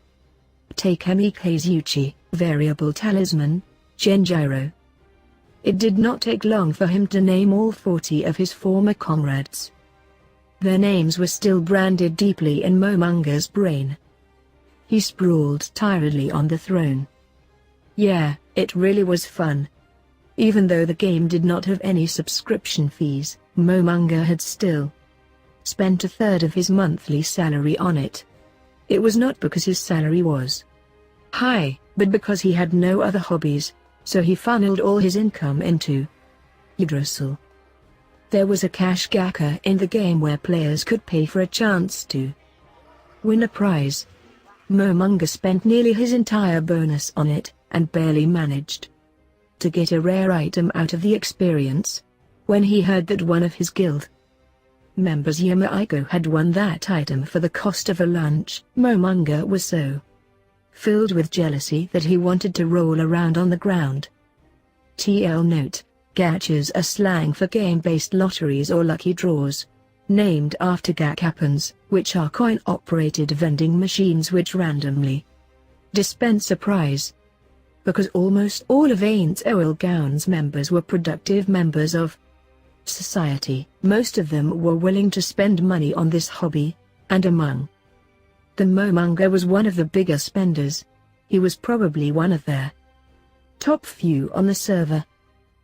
Takemi Kazuchi, Variable Talisman, Genjiro. It did not take long for him to name all 40 of his former comrades. Their names were still branded deeply in Momonga's brain. He sprawled tiredly on the throne. Yeah, it really was fun. Even though the game did not have any subscription fees, Momonga had still spent a third of his monthly salary on it. It was not because his salary was high, but because he had no other hobbies, so he funneled all his income into Yggdrasil. There was a cash gacha in the game where players could pay for a chance to win a prize. Momonga spent nearly his entire bonus on it, and barely managed to get a rare item out of the experience. When he heard that one of his guild members, Yamaiko, had won that item for the cost of a lunch, Momonga was so filled with jealousy that he wanted to roll around on the ground. TL note: gachas are slang for game-based lotteries or lucky draws. named after gakapons, which are coin-operated vending machines which randomly dispense a prize. Because almost all of Ain't Oilgown's members were productive members of society, most of them were willing to spend money on this hobby, and among them Momonga was one of the bigger spenders. He was probably one of their top few on the server.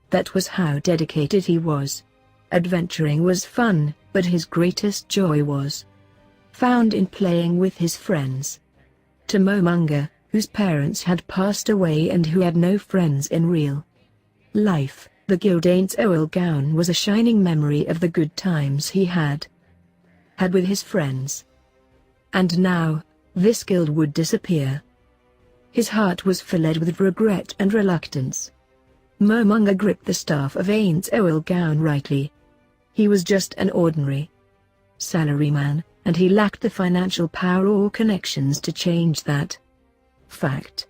That was how dedicated he was. Adventuring was fun, but his greatest joy was found in playing with his friends. To Momonga, whose parents had passed away and who had no friends in real life, the guild Ain't Oilgown was a shining memory of the good times he had with his friends. And now, this guild would disappear. His heart was filled with regret and reluctance. Momonga gripped the staff of Ain't Oilgown rightly. He was just an ordinary salaryman, and he lacked the financial power or connections to change that fact.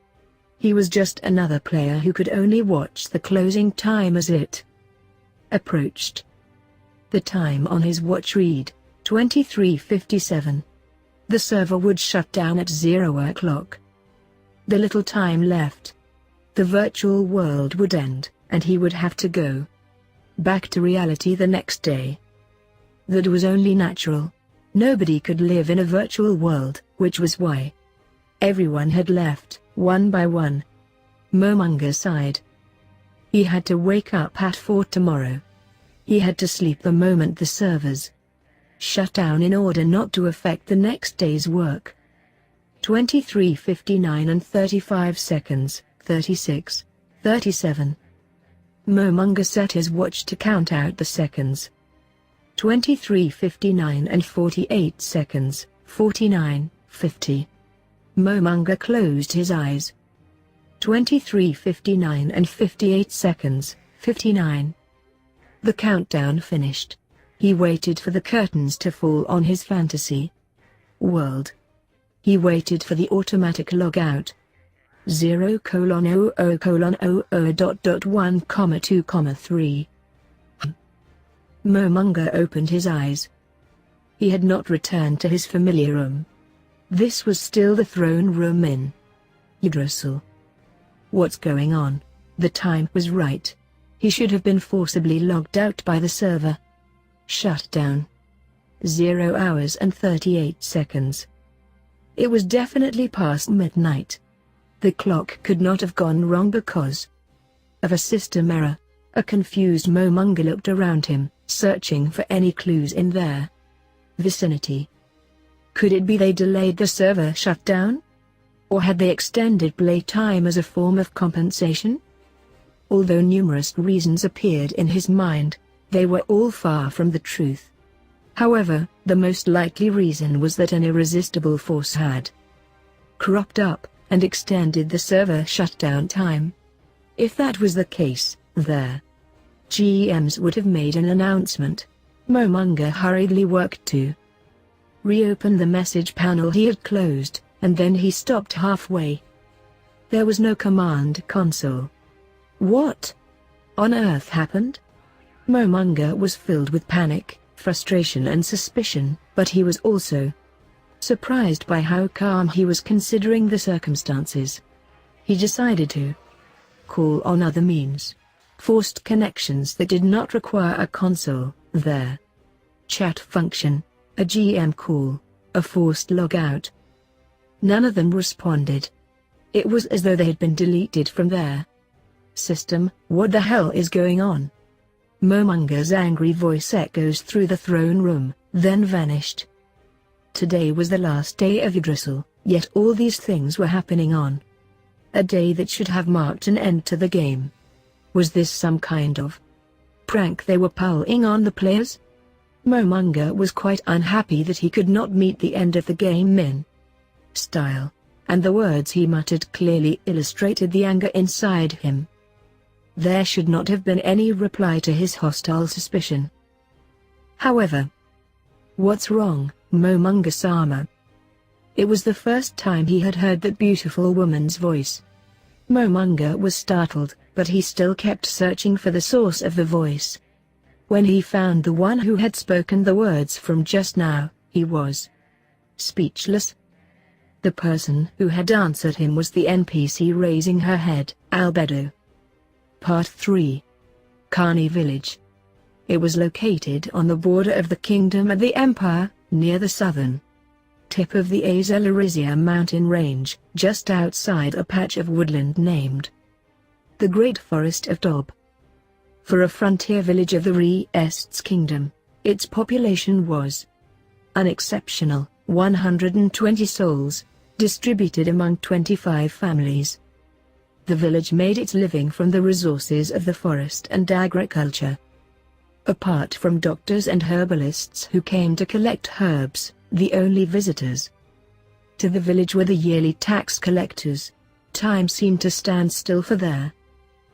He was just another player who could only watch the closing time as it approached. The time on his watch read 23:57. The server would shut down at 0 o'clock. The little time left. The virtual world would end, and he would have to go back to reality the next day. That was only natural. Nobody could live in a virtual world, which was why everyone had left, one by one. Momonga sighed. He had to wake up at 4 tomorrow. He had to sleep the moment the servers shut down in order not to affect the next day's work. 23:59 and 35 seconds, 36, 37. Momonga set his watch to count out the seconds. 23:59 and 48 seconds, 49, 50. Momonga closed his eyes. 23:59 and 58 seconds, 59. The countdown finished. He waited for the curtains to fall on his fantasy world. He waited for the automatic logout. 0:00:00.1,2,3. Momonga opened his eyes. He had not returned to his familiar room. This was still the throne room in Yggdrasil. What's going on? The time was right. He should have been forcibly logged out by the server. Shut down. 0 hours and 38 seconds. It was definitely past midnight. The clock could not have gone wrong because of a system error. A confused Momonga looked around him, searching for any clues in their vicinity. Could it be they delayed the server shutdown? Or had they extended playtime as a form of compensation? Although numerous reasons appeared in his mind, they were all far from the truth. However, the most likely reason was that an irresistible force had cropped up and extended the server shutdown time. If that was the case, their GMs would have made an announcement. Momonga hurriedly worked to reopen the message panel he had closed, and then he stopped halfway. There was no command console. What on earth happened? Momonga was filled with panic, frustration and suspicion, but he was also surprised by how calm he was considering the circumstances. He decided to call on other means. Forced connections that did not require a console, their chat function, a GM call, a forced logout. None of them responded. It was as though they had been deleted from their system. What the hell is going on? Momonga's angry voice echoes through the throne room, then vanished. Today was the last day of Yggdrasil, yet all these things were happening on a day that should have marked an end to the game. Was this some kind of prank they were pulling on the players? Momonga was quite unhappy that he could not meet the end of the game in style, and the words he muttered clearly illustrated the anger inside him. There should not have been any reply to his hostile suspicion. However, what's wrong, Momonga-sama? It was the first time he had heard that beautiful woman's voice. Momonga was startled, but he still kept searching for the source of the voice. When he found the one who had spoken the words from just now, he was speechless. The person who had answered him was the NPC raising her head, Albedo. Part 3. Kugane Village. It was located on the border of the Kingdom of the Empire, near the southern tip of the Azelarizia mountain range, just outside a patch of woodland named the Great Forest of Dob. For a frontier village of the Re-Est's kingdom, its population was an exceptional 120 souls, distributed among 25 families. The village made its living from the resources of the forest and agriculture. Apart from doctors and herbalists who came to collect herbs, the only visitors to the village were the yearly tax collectors. Time seemed to stand still for their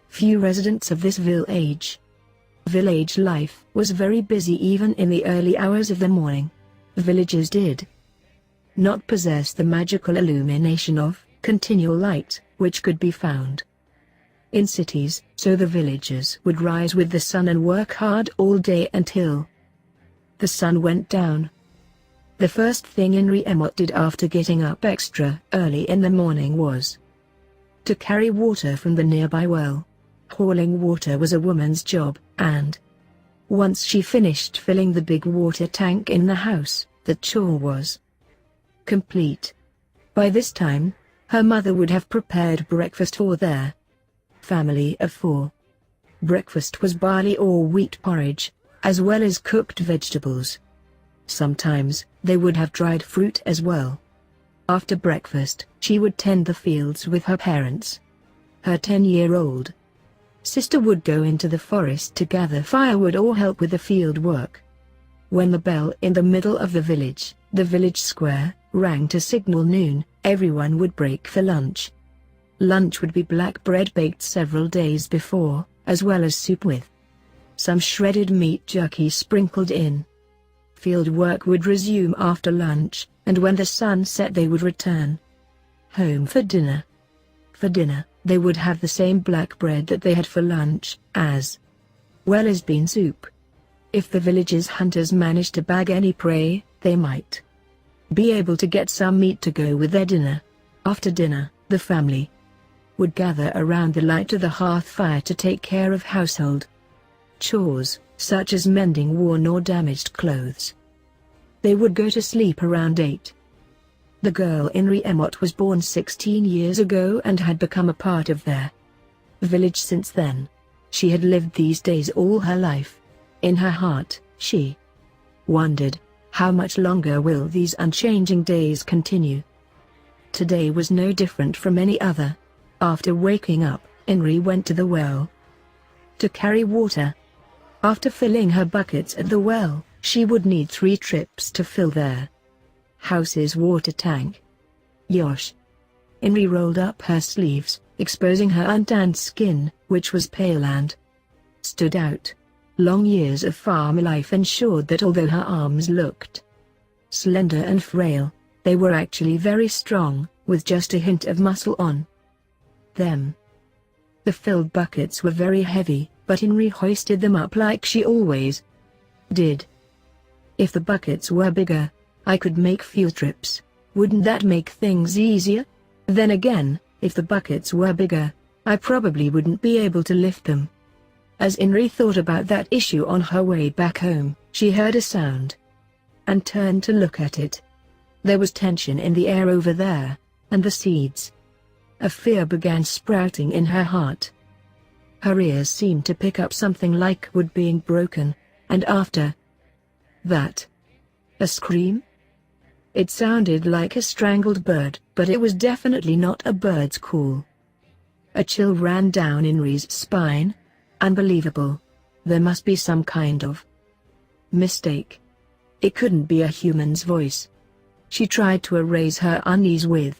few residents of this village. Village life was very busy even in the early hours of the morning. Villages did not possess the magical illumination of continual light, which could be found in cities, so the villagers would rise with the sun and work hard all day until the sun went down. The first thing Maruyama did after getting up extra early in the morning was to carry water from the nearby well. Hauling water was a woman's job, and once she finished filling the big water tank in the house, the chore was complete. By this time, her mother would have prepared breakfast for their family of 4. Breakfast was barley or wheat porridge, as well as cooked vegetables. Sometimes, they would have dried fruit as well. After breakfast, she would tend the fields with her parents. Her 10-year-old sister would go into the forest to gather firewood or help with the field work. When the bell in the middle of the village square, rang to signal noon, everyone would break for lunch. Lunch would be black bread baked several days before, as well as soup with some shredded meat jerky sprinkled in. Field work would resume after lunch, and when the sun set they would return home for dinner. For dinner, they would have the same black bread that they had for lunch, as well as bean soup. If the village's hunters managed to bag any prey, they might be able to get some meat to go with their dinner. After dinner, the family would gather around the light of the hearth fire to take care of household chores, such as mending worn or damaged clothes. They would go to sleep around 8. The girl Maruyama was born 16 years ago and had become a part of their village since then. She had lived these days all her life. In her heart, she wondered, how much longer will these unchanging days continue? Today was no different from any other. After waking up, Inri went to the well to carry water. After filling her buckets at the well, she would need 3 trips to fill their house's water tank. Yosh. Inri rolled up her sleeves, exposing her untanned skin, which was pale and stood out. Long years of farm life ensured that although her arms looked slender and frail, they were actually very strong, with just a hint of muscle on them. The filled buckets were very heavy, but Inri hoisted them up like she always did. If the buckets were bigger, I could make few trips. Wouldn't that make things easier? Then again, if the buckets were bigger, I probably wouldn't be able to lift them. As Inri thought about that issue on her way back home, she heard a sound and turned to look at it. There was tension in the air over there, and the seeds of fear began sprouting in her heart. Her ears seemed to pick up something like wood being broken, and after that, a scream? It sounded like a strangled bird, but it was definitely not a bird's call. A chill ran down Inri's spine. Unbelievable. There must be some kind of mistake. It couldn't be a human's voice. She tried to erase her unease with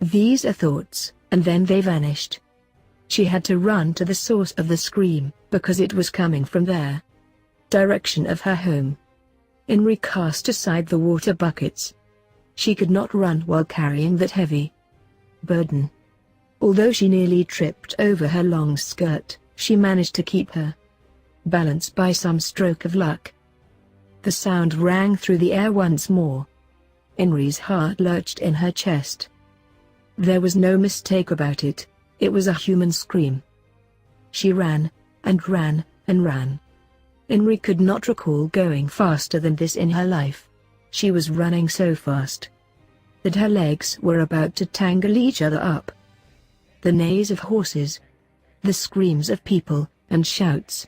these thoughts, and then they vanished. She had to run to the source of the scream, because it was coming from their direction of her home. Inri cast aside the water buckets. She could not run while carrying that heavy burden. Although she nearly tripped over her long skirt, she managed to keep her balanced by some stroke of luck. The sound rang through the air once more. Inri's heart lurched in her chest. There was no mistake about it. It was a human scream. She ran, and ran, and ran. Inri could not recall going faster than this in her life. She was running so fast that her legs were about to tangle each other up. The neighs of horses, the screams of people, and shouts.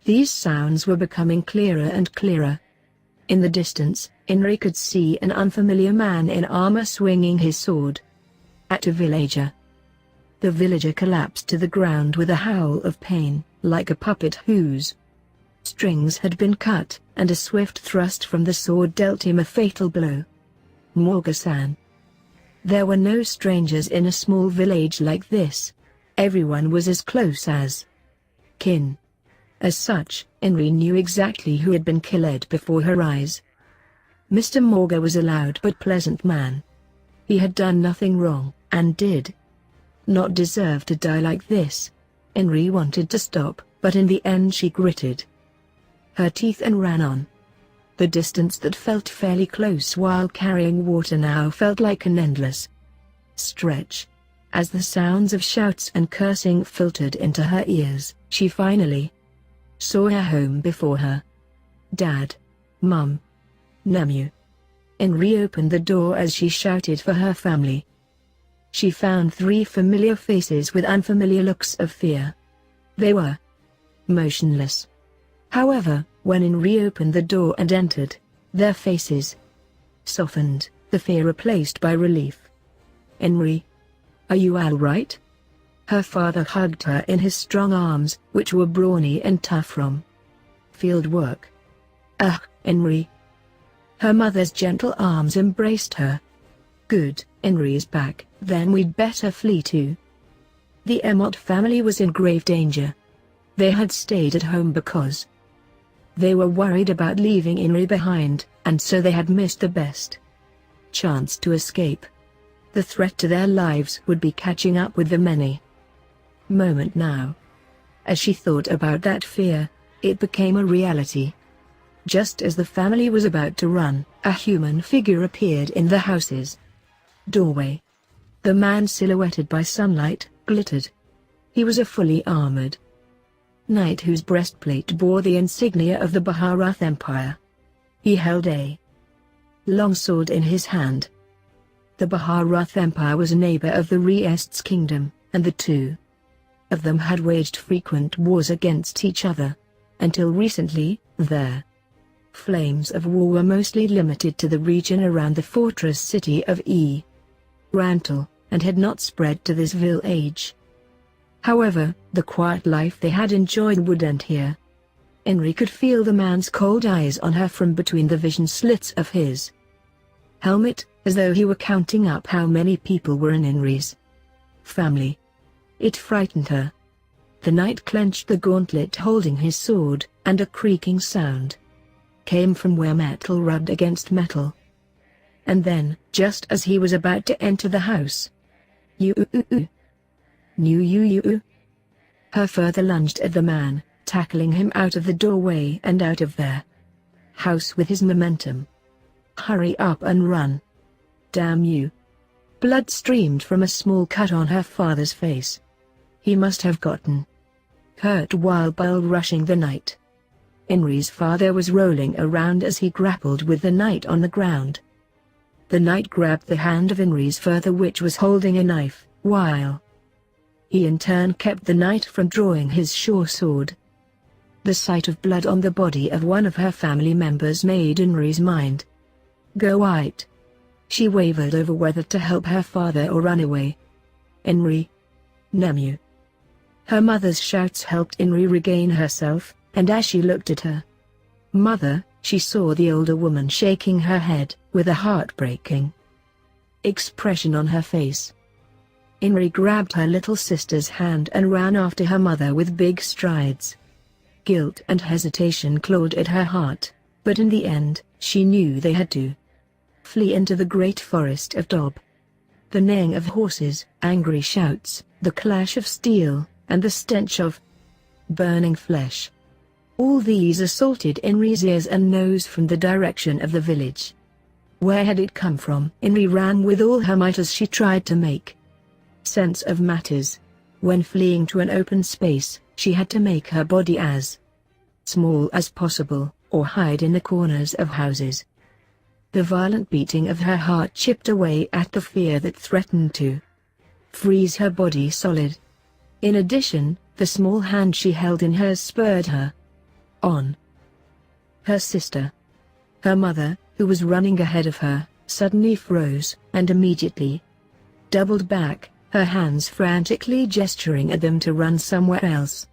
These sounds were becoming clearer and clearer. In the distance, Inri could see an unfamiliar man in armor swinging his sword at a villager. The villager collapsed to the ground with a howl of pain, like a puppet whose strings had been cut, and a swift thrust from the sword dealt him a fatal blow. Morga-san. There were no strangers in a small village like this. Everyone was as close as kin. As such, Inri knew exactly who had been killed before her eyes. Mr. Morga was a loud but pleasant man. He had done nothing wrong, and did not deserve to die like this. Inri wanted to stop, but in the end she gritted her teeth and ran on. The distance that felt fairly close while carrying water now felt like an endless stretch. As the sounds of shouts and cursing filtered into her ears, she finally saw her home before her. Dad. Mum. Namu. Inri opened the door as she shouted for her family. She found 3 familiar faces with unfamiliar looks of fear. They were motionless. However, when Inri opened the door and entered, their faces softened, the fear replaced by relief. Inri. Are you all right? Her father hugged her in his strong arms, which were brawny and tough from field work. Inri. Her mother's gentle arms embraced her. Good, Inri's back, then we'd better flee too. The Emot family was in grave danger. They had stayed at home because they were worried about leaving Inri behind, and so they had missed the best chance to escape. The threat to their lives would be catching up with them any moment now. As she thought about that fear, it became a reality. Just as the family was about to run, a human figure appeared in the house's doorway. The man, silhouetted by sunlight, glittered. He was a fully armored knight whose breastplate bore the insignia of the Bharath Empire. He held a longsword in his hand. The Bharath Empire was a neighbor of the Riest's kingdom, and the two of them had waged frequent wars against each other. Until recently, their flames of war were mostly limited to the region around the fortress city of Rantel, and had not spread to this village. However, the quiet life they had enjoyed would end here. Inri could feel the man's cold eyes on her from between the vision slits of his helmet, as though he were counting up how many people were in Inri's family. It frightened her. The knight clenched the gauntlet holding his sword, and a creaking sound came from where metal rubbed against metal. And then, just as he was about to enter the house, her father lunged at the man, tackling him out of the doorway and out of their house with his momentum. Hurry up and run. Damn you. Blood streamed from a small cut on her father's face. He must have gotten hurt while bull rushing the knight. Inri's father was rolling around as he grappled with the knight on the ground. The knight grabbed the hand of Inri's father, which was holding a knife, while he in turn kept the knight from drawing his short sword. The sight of blood on the body of one of her family members made Inri's mind go white. She wavered over whether to help her father or run away. Inri. Namu. Her mother's shouts helped Inri regain herself, and as she looked at her mother, she saw the older woman shaking her head, with a heartbreaking expression on her face. Inri grabbed her little sister's hand and ran after her mother with big strides. Guilt and hesitation clawed at her heart, but in the end, she knew they had to flee into the great forest of Dob. The neighing of horses, angry shouts, the clash of steel, and the stench of burning flesh All these assaulted Inri's ears and nose from the direction of the village. Where had it come from? Inri ran with all her might as she tried to make sense of matters. When fleeing to an open space, she had to make her body as small as possible, or hide in the corners of houses. The violent beating of her heart chipped away at the fear that threatened to freeze her body solid. In addition, the small hand she held in hers spurred her on. Her sister, her mother, who was running ahead of her, suddenly froze, and immediately doubled back, her hands frantically gesturing at them to run somewhere else.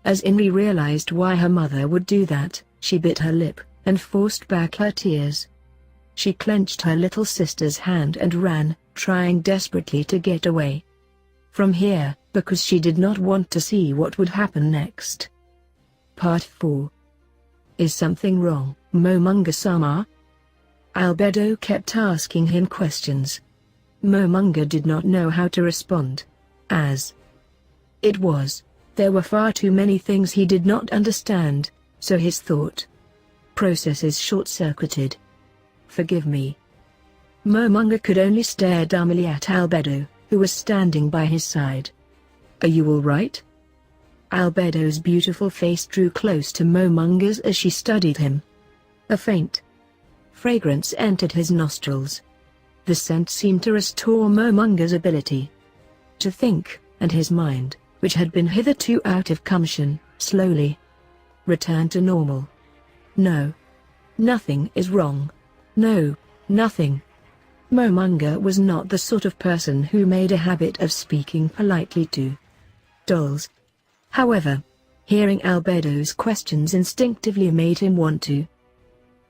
As Inri realized why her mother would do that, she bit her lip, and forced back her tears. She clenched her little sister's hand and ran, trying desperately to get away from here, because she did not want to see what would happen next. Part 4. Is something wrong, Momonga-sama? Albedo kept asking him questions. Momonga did not know how to respond. As it was, there were far too many things he did not understand, so his thought processes short-circuited. Forgive me. Momonga could only stare dumbly at Albedo, who was standing by his side. Are you all right? Albedo's beautiful face drew close to Momonga's as she studied him. A faint fragrance entered his nostrils. The scent seemed to restore Momonga's ability to think, and his mind, which had been hitherto out of commission, slowly returned to normal. No. Nothing is wrong. No, nothing. Momonga was not the sort of person who made a habit of speaking politely to dolls. However, hearing Albedo's questions instinctively made him want to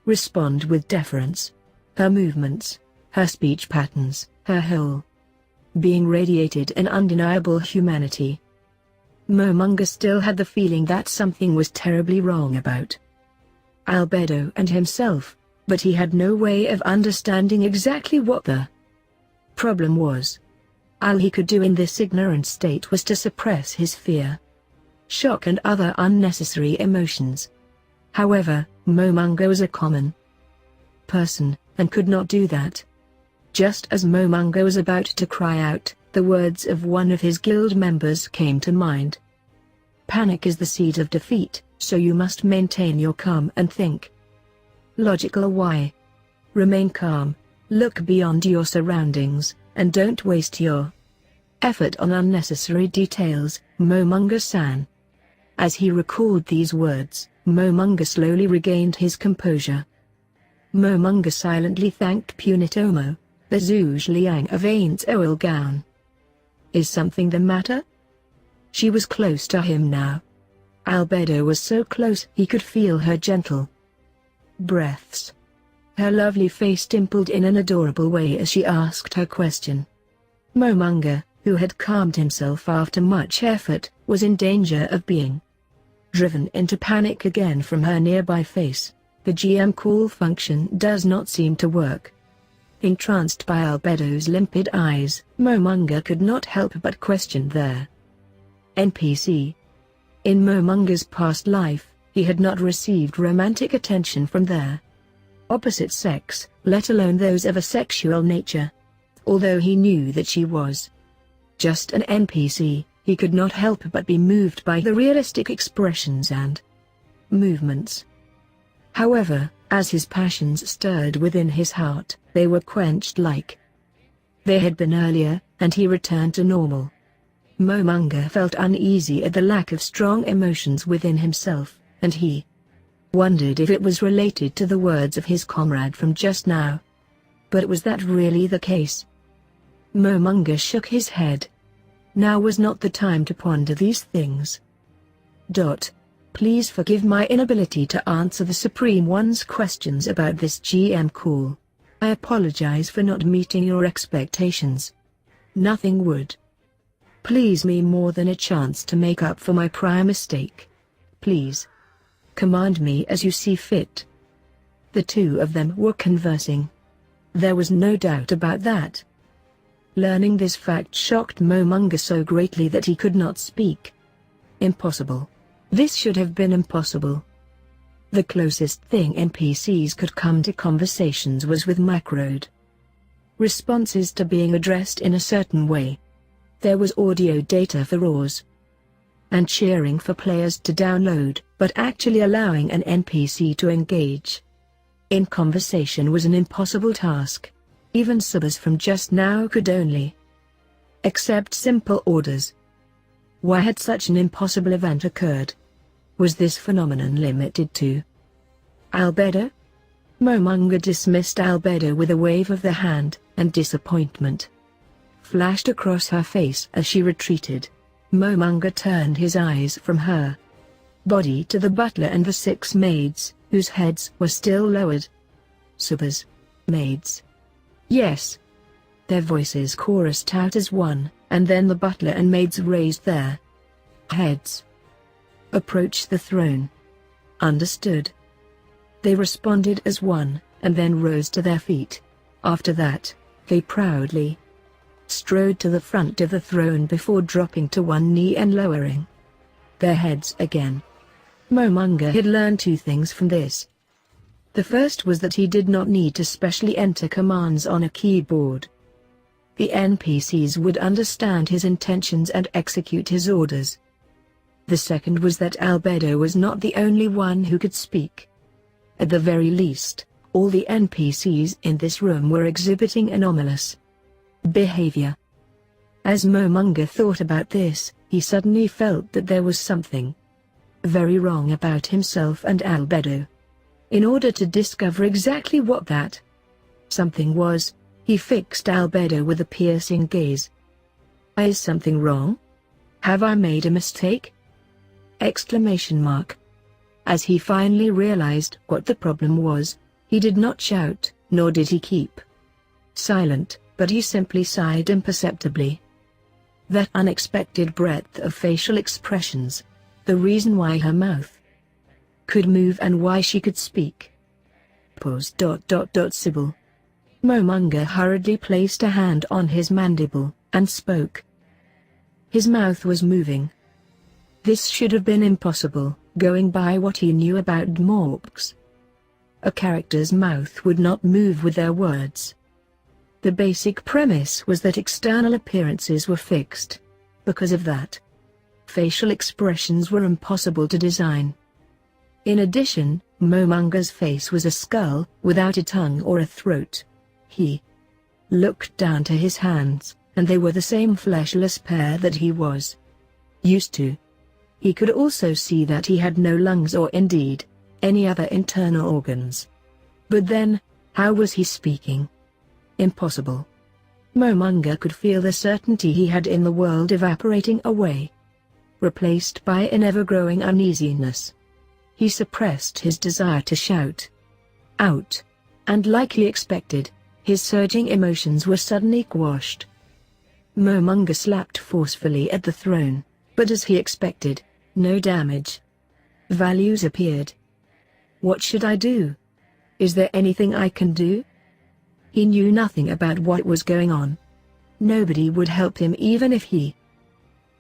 respond with deference. Her movements, her speech patterns, her whole being radiated an undeniable humanity. Momonga still had the feeling that something was terribly wrong about Albedo and himself, but he had no way of understanding exactly what the problem was. All he could do in this ignorant state was to suppress his fear, shock and other unnecessary emotions. However, Momonga was a common person, and could not do that. Just as Momonga was about to cry out, the words of one of his guild members came to mind. Panic is the seed of defeat, so you must maintain your calm and think logical. Why? Remain calm, look beyond your surroundings, and don't waste your effort on unnecessary details, Momonga-san. As he recalled these words, Momonga slowly regained his composure. Momonga silently thanked Punitomo, the Zhuge-liang of Ain's oil gown. Is something the matter? She was close to him now. Albedo was so close he could feel her gentle breaths. Her lovely face dimpled in an adorable way as she asked her question. Momonga, who had calmed himself after much effort, was in danger of being driven into panic again from her nearby face. The GM call function does not seem to work. Entranced by Albedo's limpid eyes, Momonga could not help but question their NPC. In Momonga's past life, he had not received romantic attention from their opposite sex, let alone those of a sexual nature. Although he knew that she was just an NPC, he could not help but be moved by the realistic expressions and movements. However, as his passions stirred within his heart, they were quenched like they had been earlier, and he returned to normal. Momonga felt uneasy at the lack of strong emotions within himself, and he wondered if it was related to the words of his comrade from just now. But was that really the case? Momonga shook his head. Now was not the time to ponder these things. Please forgive my inability to answer the Supreme One's questions about this GM call. I apologize for not meeting your expectations. Nothing would please me more than a chance to make up for my prior mistake. Please command me as you see fit. The two of them were conversing. There was no doubt about that. Learning this fact shocked Momonga so greatly that he could not speak. Impossible. This should have been impossible. The closest thing NPCs could come to conversations was with macroed responses to being addressed in a certain way. There was audio data for roars and cheering for players to download, but actually allowing an NPC to engage in conversation was an impossible task. Even subbers from just now could only accept simple orders. Why had such an impossible event occurred? Was this phenomenon limited to albedo? Momonga dismissed albedo with a wave of the hand, and disappointment flashed across her face as she retreated. Momonga turned his eyes from her body to the butler and the 6 maids, whose heads were still lowered. Subbers. Maids. Yes. Their voices chorused out as one, and then the butler and maids raised their heads. Approach the throne. Understood. They responded as one, and then rose to their feet. After that, they proudly strode to the front of the throne before dropping to one knee and lowering their heads again. Momonga had learned 2 things from this. The first was that he did not need to specially enter commands on a keyboard. The NPCs would understand his intentions and execute his orders. The second was that albedo was not the only one who could speak. At the very least, all the NPCs in this room were exhibiting anomalous behavior. As Momonga thought about this, he suddenly felt that there was something very wrong about himself and albedo. In order to discover exactly what that something was, he fixed albedo with a piercing gaze. Is something wrong? Have I made a mistake? Exclamation mark. As he finally realized what the problem was, he did not shout, nor did he keep silent, but he simply sighed imperceptibly. That unexpected breadth of facial expressions, the reason why her mouth could move and why she could speak. Pause. Sybil. Momonga hurriedly placed a hand on his mandible, and spoke. His mouth was moving. This should have been impossible, going by what he knew about Dmorks. A character's mouth would not move with their words. The basic premise was that external appearances were fixed. Because of that, facial expressions were impossible to design. In addition, Momonga's face was a skull, without a tongue or a throat. He looked down to his hands, and they were the same fleshless pair that he was used to. He could also see that he had no lungs or indeed, any other internal organs. But then, how was he speaking? Impossible. Momonga could feel the certainty he had in the world evaporating away, replaced by an ever-growing uneasiness. He suppressed his desire to shout out, and like he expected, his surging emotions were suddenly quashed. Momonga slapped forcefully at the throne, but as he expected, no damage. Values appeared. What should I do? Is there anything I can do? He knew nothing about what was going on. Nobody would help him even if he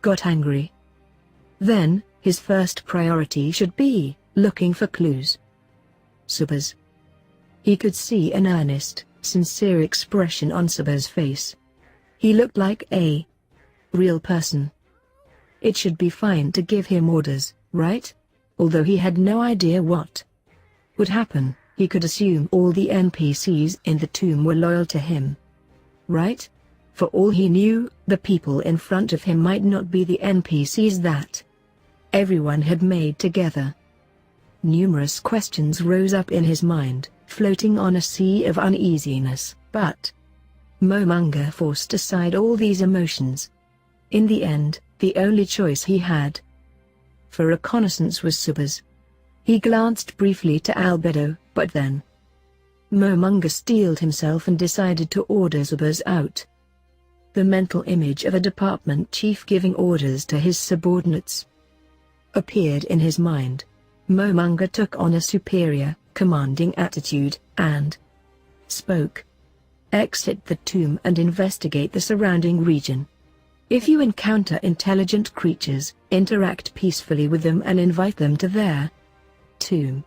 got angry. Then, his first priority should be looking for clues. Subbers. He could see an earnest, sincere expression on Subbers' face. He looked like a real person. It should be fine to give him orders, right? Although he had no idea what would happen, he could assume all the NPCs in the tomb were loyal to him. Right? For all he knew, the people in front of him might not be the NPCs that everyone had made together. Numerous questions rose up in his mind, floating on a sea of uneasiness, but Momonga forced aside all these emotions. In the end, the only choice he had for reconnaissance was Subbers. He glanced briefly to albedo, but then Momonga steeled himself and decided to order Subbers out. The mental image of a department chief giving orders to his subordinates appeared in his mind. Momonga took on a superior, commanding attitude, and spoke. Exit the tomb and investigate the surrounding region. If you encounter intelligent creatures, interact peacefully with them and invite them to their tomb.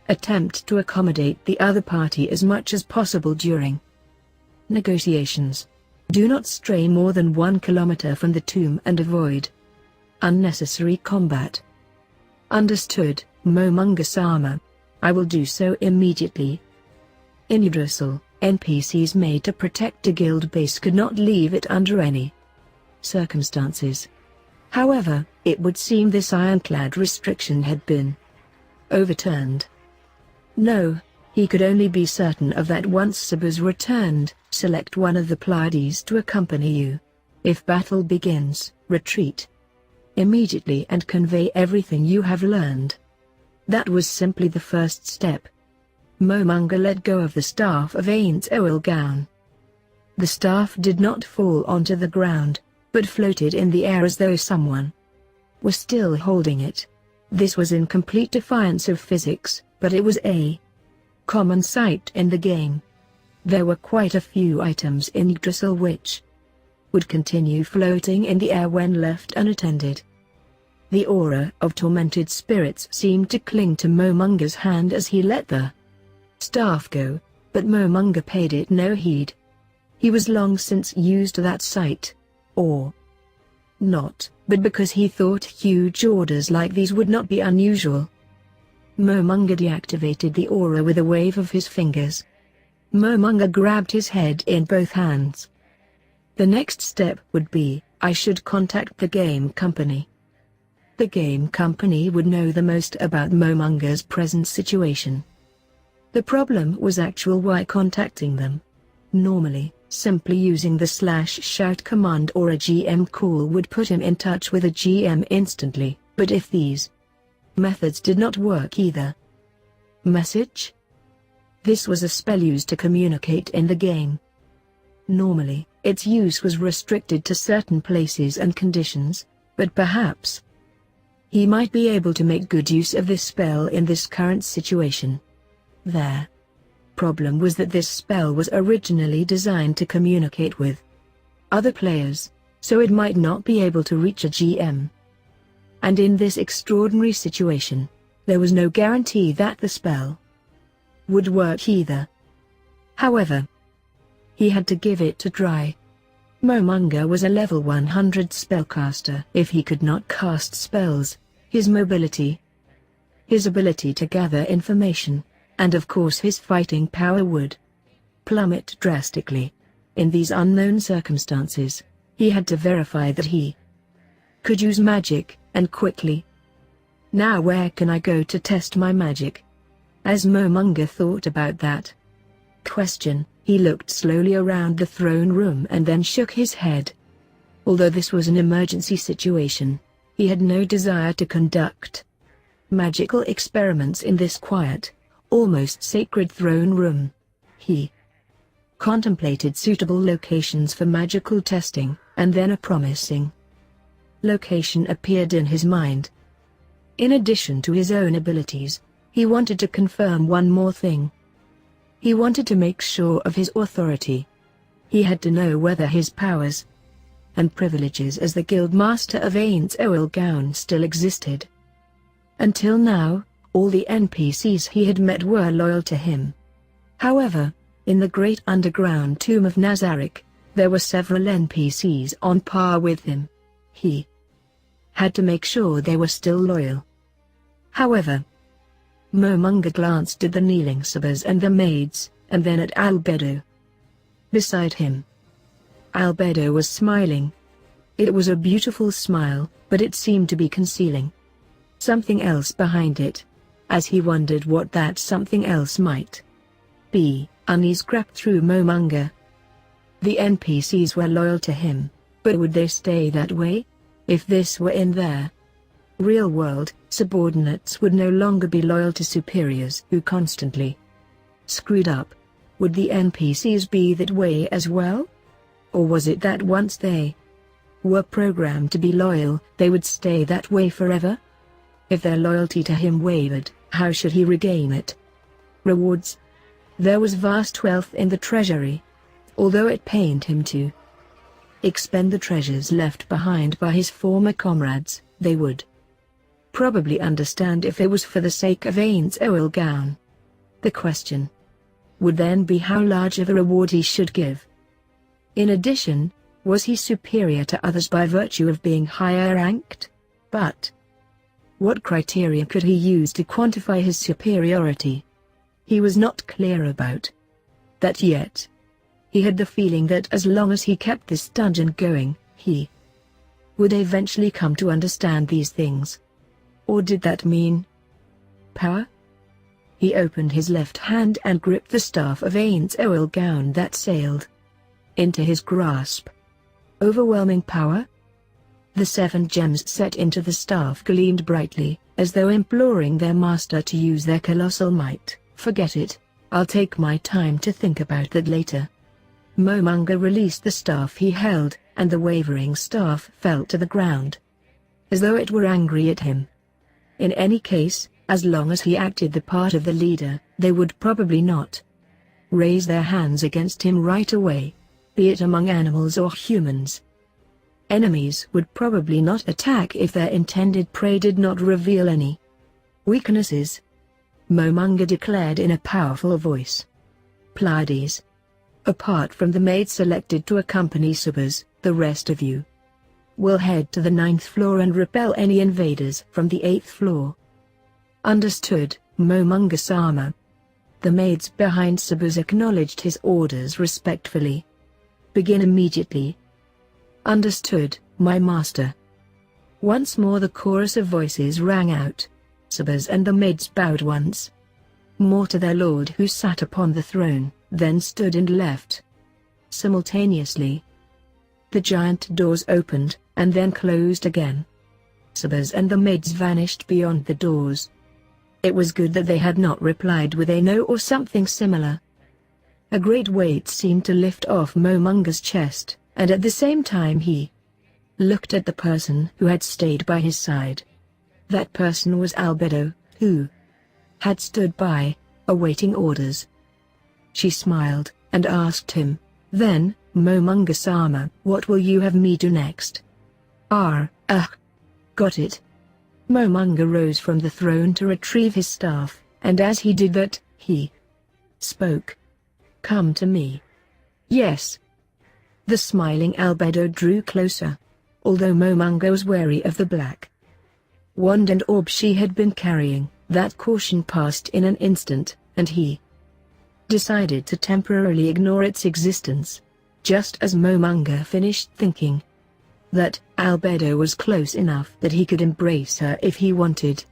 Attempt to accommodate the other party as much as possible during negotiations. Do not stray more than 1 kilometer from the tomb and avoid unnecessary combat. Understood, Momonga-sama. I will do so immediately. In Yggdrasil, NPCs made to protect a guild base could not leave it under any circumstances. However, it would seem this ironclad restriction had been overturned. No, he could only be certain of that once Sabers returned. Select one of the Pleiades to accompany you. If battle begins, retreat immediately and convey everything you have learned. That was simply the first step. Momonga let go of the staff of Ain's oil gown. The staff did not fall onto the ground, but floated in the air as though someone was still holding it. This was in complete defiance of physics, but it was a common sight in the game. There were quite a few items in Yggdrasil which would continue floating in the air when left unattended. The aura of tormented spirits seemed to cling to Momonga's hand as he let the staff go, but Momonga paid it no heed. He was long since used to that sight. Or not, but because he thought huge orders like these would not be unusual. Momonga deactivated the aura with a wave of his fingers. Momonga grabbed his head in both hands. The next step would be, I should contact the game company. The game company would know the most about Momonga's present situation. The problem was why contacting them. Normally, simply using the /shout command or a GM call would put him in touch with a GM instantly, but if these methods did not work either. Message? This was a spell used to communicate in the game. Normally, its use was restricted to certain places and conditions, but perhaps he might be able to make good use of this spell in this current situation. Their problem was that this spell was originally designed to communicate with other players, so it might not be able to reach a GM. And in this extraordinary situation, there was no guarantee that the spell would work either. However, he had to give it a try. Momonga was a level 100 spellcaster. If he could not cast spells, his mobility, his ability to gather information, and of course his fighting power would plummet drastically. In these unknown circumstances, he had to verify that he could use magic, and quickly. Now where can I go to test my magic? As Momonga thought about that question, he looked slowly around the throne room and then shook his head. Although this was an emergency situation, he had no desire to conduct magical experiments in this quiet, almost sacred throne room. He contemplated suitable locations for magical testing, and then a promising location appeared in his mind. In addition to his own abilities, he wanted to confirm one more thing. He wanted to make sure of his authority. He had to know whether his powers and privileges as the guild master of Ain's oil gown still existed. Until now, all the NPCs he had met were loyal to him. However, in the great underground tomb of Nazarick, there were several NPCs on par with him. He had to make sure they were still loyal. However, Momonga glanced at the kneeling Sabers and the maids, and then at Albedo beside him. Albedo was smiling. It was a beautiful smile, but it seemed to be concealing something else behind it. As he wondered what that something else might be, unease crept through Momonga. The NPCs were loyal to him, but would they stay that way? If this were in their real world, subordinates would no longer be loyal to superiors who constantly screwed up. Would the NPCs be that way as well? Or was it that once they were programmed to be loyal, they would stay that way forever? If their loyalty to him wavered, how should he regain it? Rewards? There was vast wealth in the treasury. Although it pained him to expend the treasures left behind by his former comrades, they would probably understand if it was for the sake of Ain's oil gown. The question would then be how large of a reward he should give. In addition, was he superior to others by virtue of being higher ranked? But what criteria could he use to quantify his superiority? He was not clear about that yet. He had the feeling that as long as he kept this dungeon going, he would eventually come to understand these things. Or did that mean power? He opened his left hand and gripped the staff of Ain's oil gown that sailed into his grasp. Overwhelming power? The 7 gems set into the staff gleamed brightly, as though imploring their master to use their colossal might. Forget it, I'll take my time to think about that later. Momonga released the staff he held, and the wavering staff fell to the ground, as though it were angry at him. In any case, as long as he acted the part of the leader, they would probably not raise their hands against him right away, be it among animals or humans. Enemies would probably not attack if their intended prey did not reveal any weaknesses. Momonga declared in a powerful voice. Pleiades. Apart from the maid selected to accompany Subas, the rest of you will head to the 9th floor and repel any invaders from the 8th floor. Understood, Momonga-sama. The maids behind Subas acknowledged his orders respectfully. Begin immediately. Understood, my master. Once more the chorus of voices rang out. Subas and the maids bowed once more to their lord who sat upon the throne, then stood and left. Simultaneously, the giant doors opened, and then closed again. Subas and the maids vanished beyond the doors. It was good that they had not replied with a no or something similar. A great weight seemed to lift off Momonga's chest, and at the same time he looked at the person who had stayed by his side. That person was Albedo, who had stood by, awaiting orders. She smiled, and asked him, then, Momonga-sama, what will you have me do next? Got it. Momonga rose from the throne to retrieve his staff, and as he did that, he spoke. Come to me. Yes. The smiling Albedo drew closer. Although Momonga was wary of the black wand and orb she had been carrying, that caution passed in an instant, and he decided to temporarily ignore its existence. Just as Momonga finished thinking that Albedo was close enough that he could embrace her if he wanted.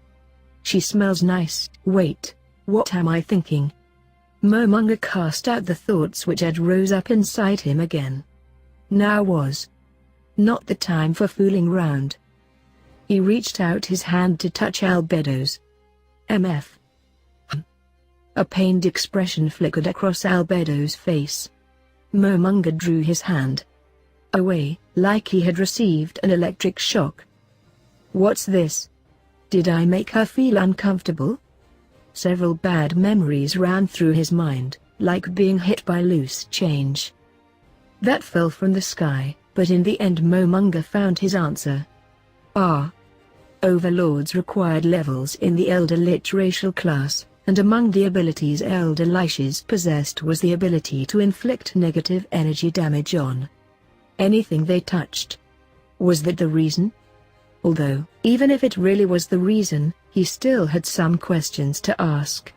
She smells nice. Wait, what am I thinking? Momonga cast out the thoughts which had rose up inside him again. Now was not the time for fooling round. He reached out his hand to touch Albedo's. A pained expression flickered across Albedo's face. Momonga drew his hand away, like he had received an electric shock. What's this? Did I make her feel uncomfortable? Several bad memories ran through his mind, like being hit by loose change that fell from the sky, but in the end Momonga found his answer. Overlords required levels in the Elder Lich racial class, and among the abilities Elder Liches possessed was the ability to inflict negative energy damage on anything they touched. Was that the reason? Although, even if it really was the reason, he still had some questions to ask.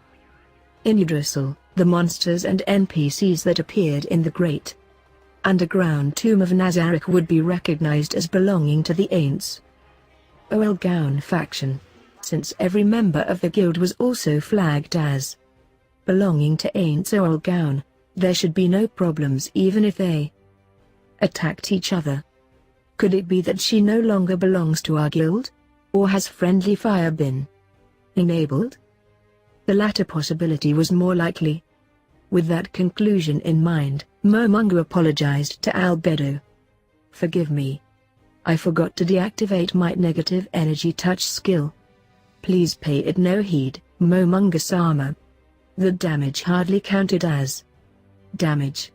In Yggdrasil, the monsters and NPCs that appeared in the great underground tomb of Nazarick would be recognized as belonging to the Aints Oelgaun faction, since every member of the guild was also flagged as belonging to Aints Oelgaun. There should be no problems even if they attacked each other. Could it be that she no longer belongs to our guild? Or has friendly fire been enabled? The latter possibility was more likely. With that conclusion in mind, Momonga apologized to Albedo. Forgive me. I forgot to deactivate my negative energy touch skill. Please pay it no heed, Momonga-sama. The damage hardly counted as damage.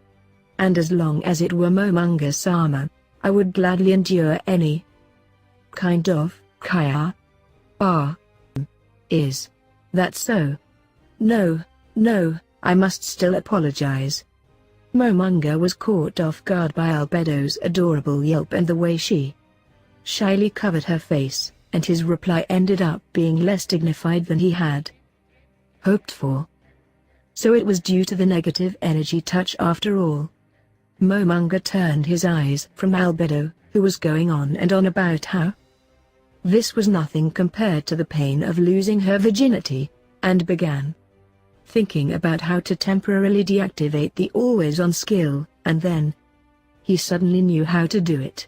And as long as it were Momonga-sama, I would gladly endure any kind of Kaya. Is that so? No, no, I must still apologize. Momonga was caught off guard by Albedo's adorable yelp and the way she shyly covered her face, and his reply ended up being less dignified than he had hoped for. So it was due to the negative energy touch after all. Momonga turned his eyes from Albedo, who was going on and on about how this was nothing compared to the pain of losing her virginity, and began thinking about how to temporarily deactivate the always-on skill, and then he suddenly knew how to do it.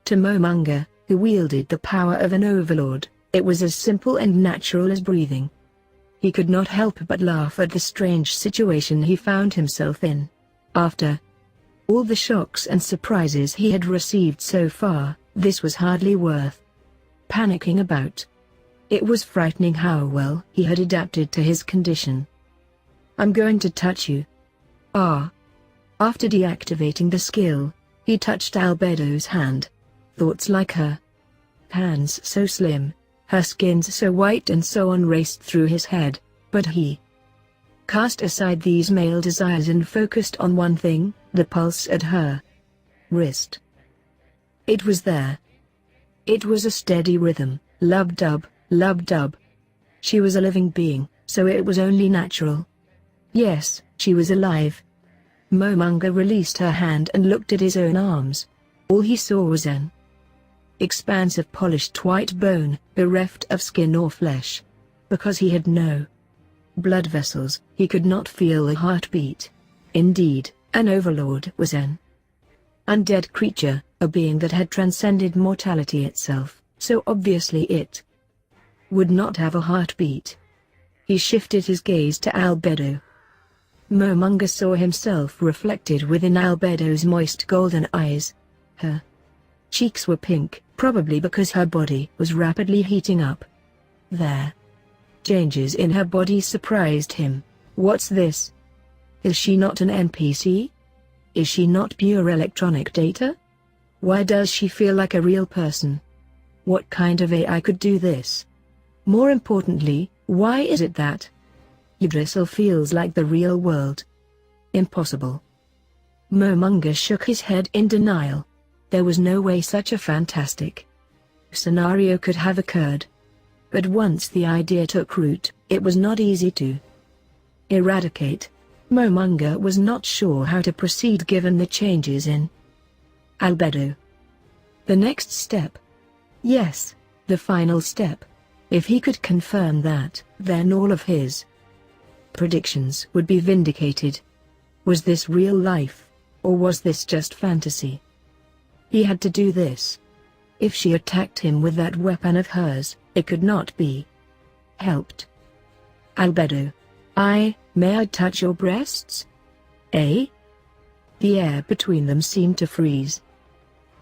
To Momonga, who wielded the power of an overlord, it was as simple and natural as breathing. He could not help but laugh at the strange situation he found himself in. After all the shocks and surprises he had received so far, this was hardly worth panicking about. It was frightening how well he had adapted to his condition. I'm going to touch you. After deactivating the skill, he touched Albedo's hand. Thoughts like her hands so slim, her skin so white and so on raced through his head, but he cast aside these male desires and focused on one thing, the pulse at her wrist. It was there. It was a steady rhythm, lub-dub, lub-dub. She was a living being, so it was only natural. Yes, she was alive. Momonga released her hand and looked at his own arms. All he saw was an expanse of polished white bone, bereft of skin or flesh. Because he had no blood vessels, he could not feel a heartbeat. Indeed, an overlord was an undead creature, a being that had transcended mortality itself, so obviously it would not have a heartbeat. He shifted his gaze to Albedo. Momonga saw himself reflected within Albedo's moist golden eyes. Her cheeks were pink, probably because her body was rapidly heating up. There. Changes in her body surprised him. What's this? Is she not an NPC? Is she not pure electronic data? Why does she feel like a real person? What kind of AI could do this? More importantly, why is it that Yggdrasil feels like the real world? Impossible. Momonga shook his head in denial. There was no way such a fantastic scenario could have occurred. But once the idea took root, it was not easy to eradicate. Momonga was not sure how to proceed given the changes in Albedo. The next step? Yes, the final step. If he could confirm that, then all of his predictions would be vindicated. Was this real life, or was this just fantasy? He had to do this. If she attacked him with that weapon of hers, it could not be helped. Albedo. May I touch your breasts? Eh? The air between them seemed to freeze.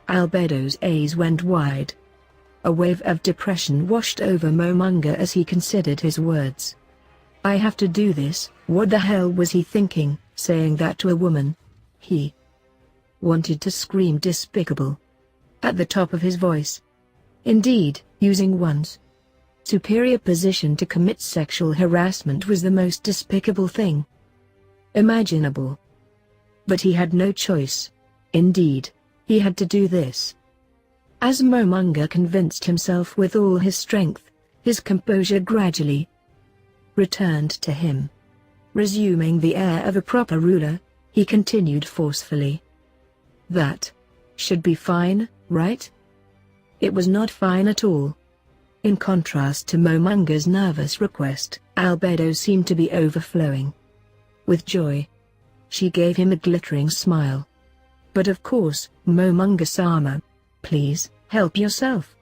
Albedo's eyes went wide. A wave of depression washed over Momonga as he considered his words. I have to do this. What the hell was he thinking, saying that to a woman? He wanted to scream despicable at the top of his voice. Indeed, using one's superior position to commit sexual harassment was the most despicable thing imaginable. But he had no choice. Indeed, he had to do this. As Momonga convinced himself with all his strength, his composure gradually returned to him. Resuming the air of a proper ruler, he continued forcefully. That should be fine, right? It was not fine at all. In contrast to Momonga's nervous request, Albedo seemed to be overflowing with joy. She gave him a glittering smile. But of course, Momonga-sama, please, help yourself.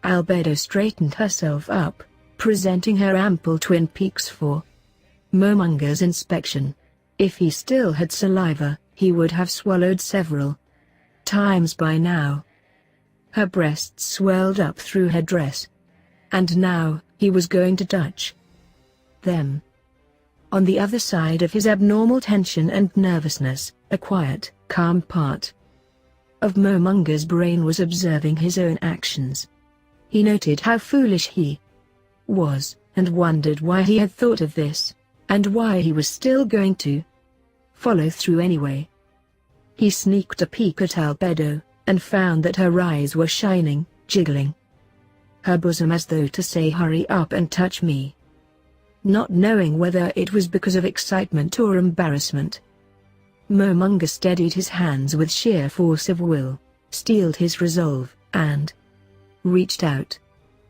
Albedo straightened herself up, presenting her ample twin peaks for Momonga's inspection. If he still had saliva, he would have swallowed several times by now. Her breasts swelled up through her dress. And now, he was going to touch them. On the other side of his abnormal tension and nervousness, a quiet, calm part of Momonga's brain was observing his own actions. He noted how foolish he was, and wondered why he had thought of this, and why he was still going to follow through anyway. He sneaked a peek at Albedo, and found that her eyes were shining, jiggling her bosom as though to say, "Hurry up and touch me." Not knowing whether it was because of excitement or embarrassment, Momonga steadied his hands with sheer force of will, steeled his resolve, and reached out.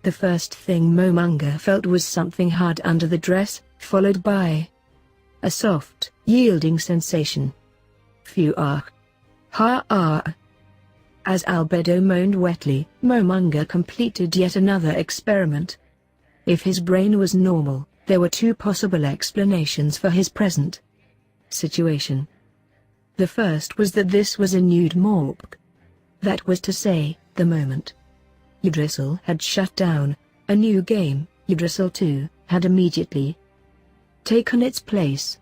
The first thing Momonga felt was something hard under the dress, followed by a soft, yielding sensation. Phew, ah. Ha ah. As Albedo moaned wetly, Momonga completed yet another experiment. If his brain was normal, there were two possible explanations for his present situation. The first was that this was a nude morph. That was to say, the moment Yggdrasil had shut down, a new game, Yggdrasil 2, had immediately taken its place.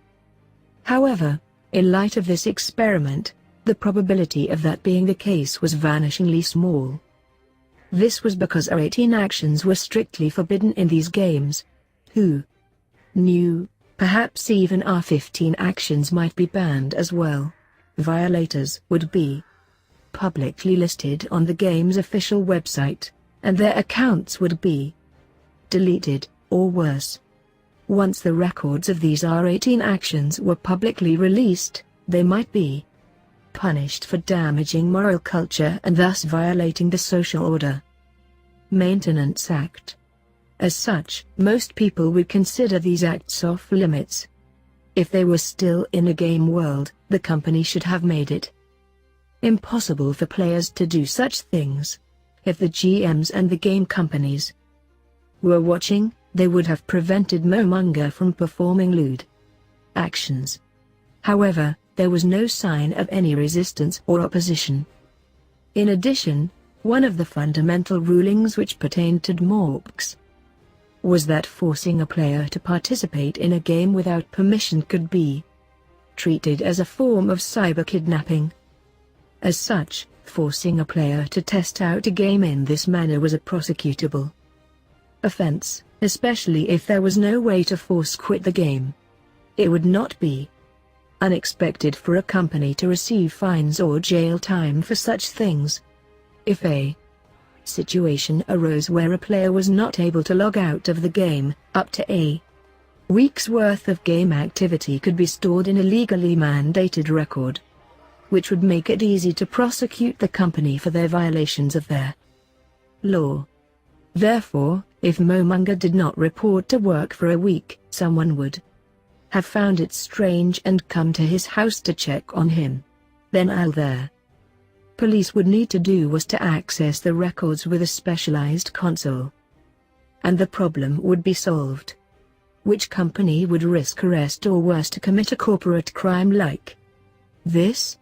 However, in light of this experiment, the probability of that being the case was vanishingly small. This was because R18 actions were strictly forbidden in these games. Who knew, perhaps even R15 actions might be banned as well. Violators would be publicly listed on the game's official website, and their accounts would be deleted, or worse. Once the records of these R18 actions were publicly released, they might be punished for damaging moral culture and thus violating the social order Maintenance Act. As such, most people would consider these acts off limits. If they were still in a game world, the company should have made it impossible for players to do such things. If the GMs and the game companies were watching, they would have prevented Momonga from performing lewd actions. However, there was no sign of any resistance or opposition. In addition, one of the fundamental rulings which pertained to morphs was that forcing a player to participate in a game without permission could be treated as a form of cyber kidnapping. As such, forcing a player to test out a game in this manner was a prosecutable offense, especially if there was no way to force quit the game. It would not be unexpected for a company to receive fines or jail time for such things. If a situation arose where a player was not able to log out of the game, up to a week's worth of game activity could be stored in a legally mandated record, which would make it easy to prosecute the company for their violations of their law. Therefore, if Momonga did not report to work for a week, someone would have found it strange and come to his house to check on him. Then all the police would need to do was to access the records with a specialized console, and the problem would be solved. Which company would risk arrest or worse to commit a corporate crime like this?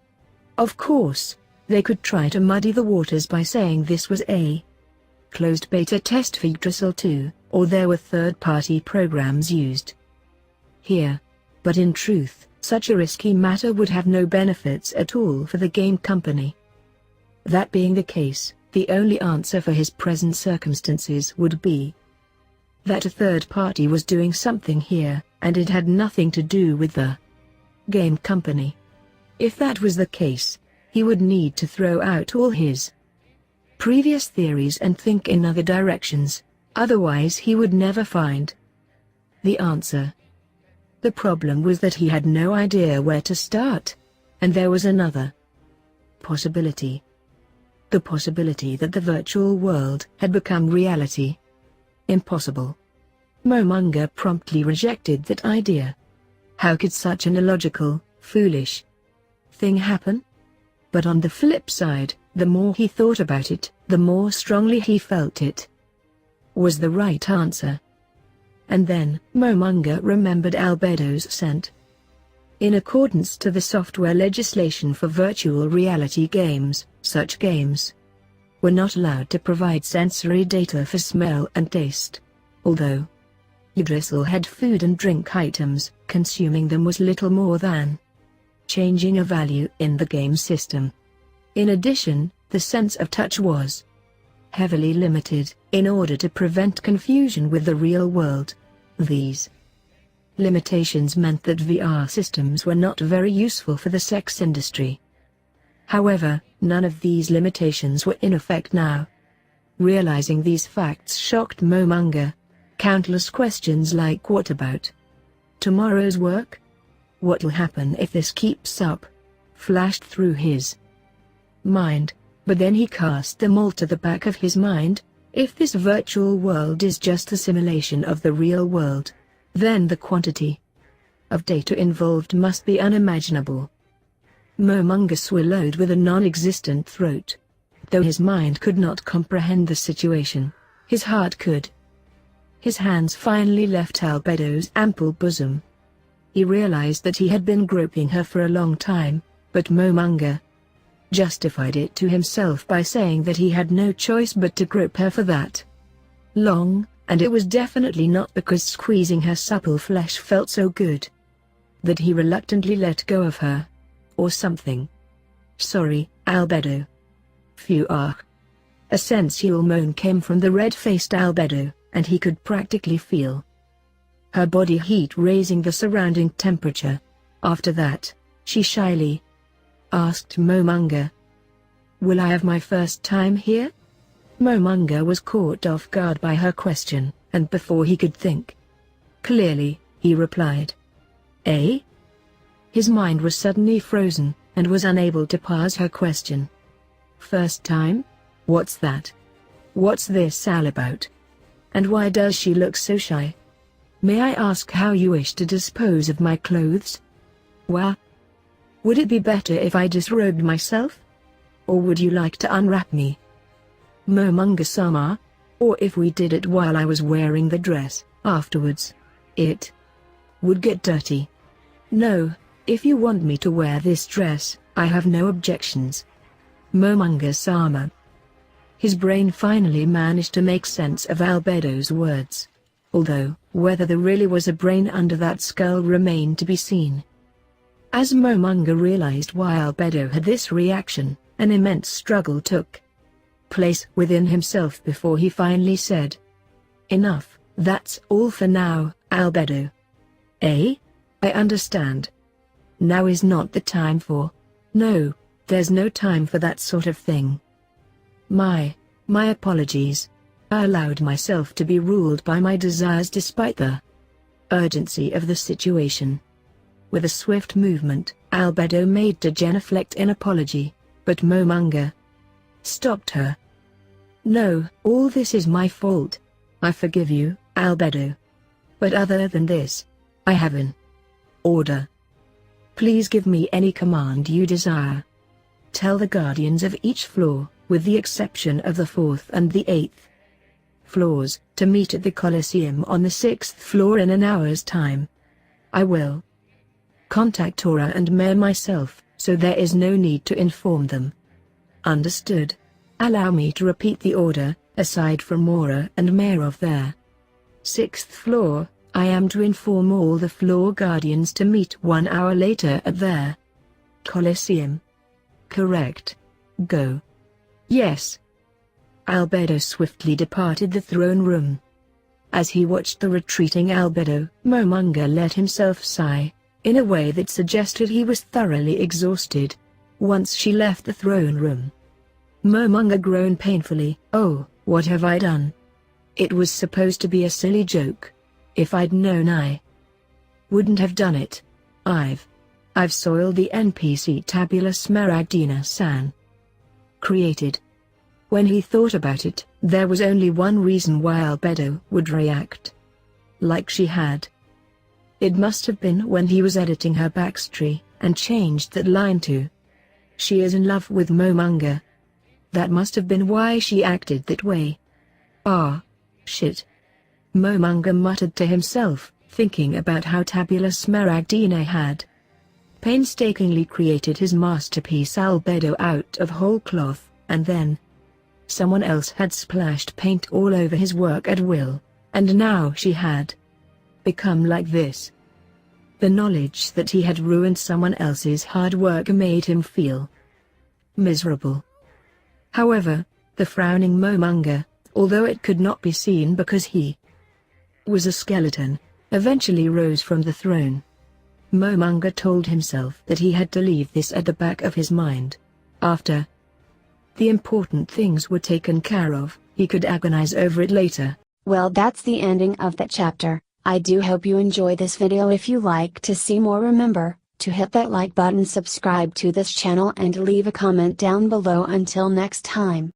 Of course, they could try to muddy the waters by saying this was a closed beta test for Yggdrasil 2, or there were third-party programs used here. But in truth, such a risky matter would have no benefits at all for the game company. That being the case, the only answer for his present circumstances would be that a third party was doing something here, and it had nothing to do with the game company. If that was the case, he would need to throw out all his previous theories and think in other directions, otherwise he would never find the answer. The problem was that he had no idea where to start, and there was another possibility. The possibility that the virtual world had become reality. Impossible. Momonga promptly rejected that idea. How could such an illogical, foolish thing happen? But on the flip side, the more he thought about it, the more strongly he felt it was the right answer. And then, Momonga remembered Albedo's scent. In accordance to the software legislation for virtual reality games, such games were not allowed to provide sensory data for smell and taste. Although Yggdrasil had food and drink items, consuming them was little more than changing a value in the game system. In addition, the sense of touch was heavily limited, in order to prevent confusion with the real world. These limitations meant that VR systems were not very useful for the sex industry. However, none of these limitations were in effect now. Realizing these facts shocked Momonga. Countless questions like what about tomorrow's work? What'll happen if this keeps up? Flashed through his mind, but then he cast them all to the back of his mind. If this virtual world is just a simulation of the real world, then the quantity of data involved must be unimaginable. Momonga swallowed with a non-existent throat. Though his mind could not comprehend the situation, his heart could. His hands finally left Albedo's ample bosom. He realized that he had been groping her for a long time, but Momonga justified it to himself by saying that he had no choice but to grope her for that long, and it was definitely not because squeezing her supple flesh felt so good that he reluctantly let go of her, or something. Sorry, Albedo. Phew. A sensual moan came from the red-faced Albedo, and he could practically feel her body heat raising the surrounding temperature. After that, she shyly asked Momonga, "Will I have my first time here?" Momonga was caught off guard by her question, and before he could think clearly, he replied, "Eh?" His mind was suddenly frozen, and was unable to parse her question. "First time? What's that? What's this all about? And why does she look so shy? May I ask how you wish to dispose of my clothes? Wah? Would it be better if I disrobed myself? Or would you like to unwrap me, Momonga-sama? Or if we did it while I was wearing the dress, afterwards? It would get dirty." "No, if you want me to wear this dress, I have no objections, Momonga-sama." His brain finally managed to make sense of Albedo's words. Although, whether there really was a brain under that skull remained to be seen. As Momonga realized why Albedo had this reaction, an immense struggle took place within himself before he finally said, "Enough, that's all for now, Albedo." "Eh? I understand. Now is not the time for—" "No, there's no time for that sort of thing. My apologies. I allowed myself to be ruled by my desires despite the urgency of the situation." With a swift movement, Albedo made to genuflect in apology, but Momonga stopped her. "No, all this is my fault. I forgive you, Albedo. But other than this, I have an order. Please give me any command you desire. Tell the guardians of each floor, with the exception of the 4th and the 8th floors, to meet at the Colosseum on the 6th floor in an hour's time. I will contact Tora and Mayor myself, so there is no need to inform them." "Understood. Allow me to repeat the order. Aside from Mora and Mayor of their 6th floor, I am to inform all the floor guardians to meet 1 hour later at their Colosseum. Correct. Go." "Yes." Albedo swiftly departed the throne room. As he watched the retreating Albedo, Momonga let himself sigh, in a way that suggested he was thoroughly exhausted. Once she left the throne room, Momonga groaned painfully. "Oh, what have I done? It was supposed to be a silly joke. If I'd known I wouldn't have done it. I've soiled the NPC Tabula Smaragdina-san created." When he thought about it, there was only one reason why Albedo would react like she had. It must have been when he was editing her backstory, and changed that line to "She is in love with Momonga." That must have been why she acted that way. "Ah, shit," Momonga muttered to himself, thinking about how Tabula Smaragdina had painstakingly created his masterpiece Albedo out of whole cloth, and then someone else had splashed paint all over his work at will, and now she had become like this. The knowledge that he had ruined someone else's hard work made him feel miserable. However, the frowning Momonga, although it could not be seen because he was a skeleton, eventually rose from the throne. Momonga told himself that he had to leave this at the back of his mind. After the important things were taken care of, he could agonize over it later. Well, that's the ending of that chapter. I do hope you enjoy this video. If you like to see more, remember to hit that like button, subscribe to this channel and leave a comment down below. Until next time.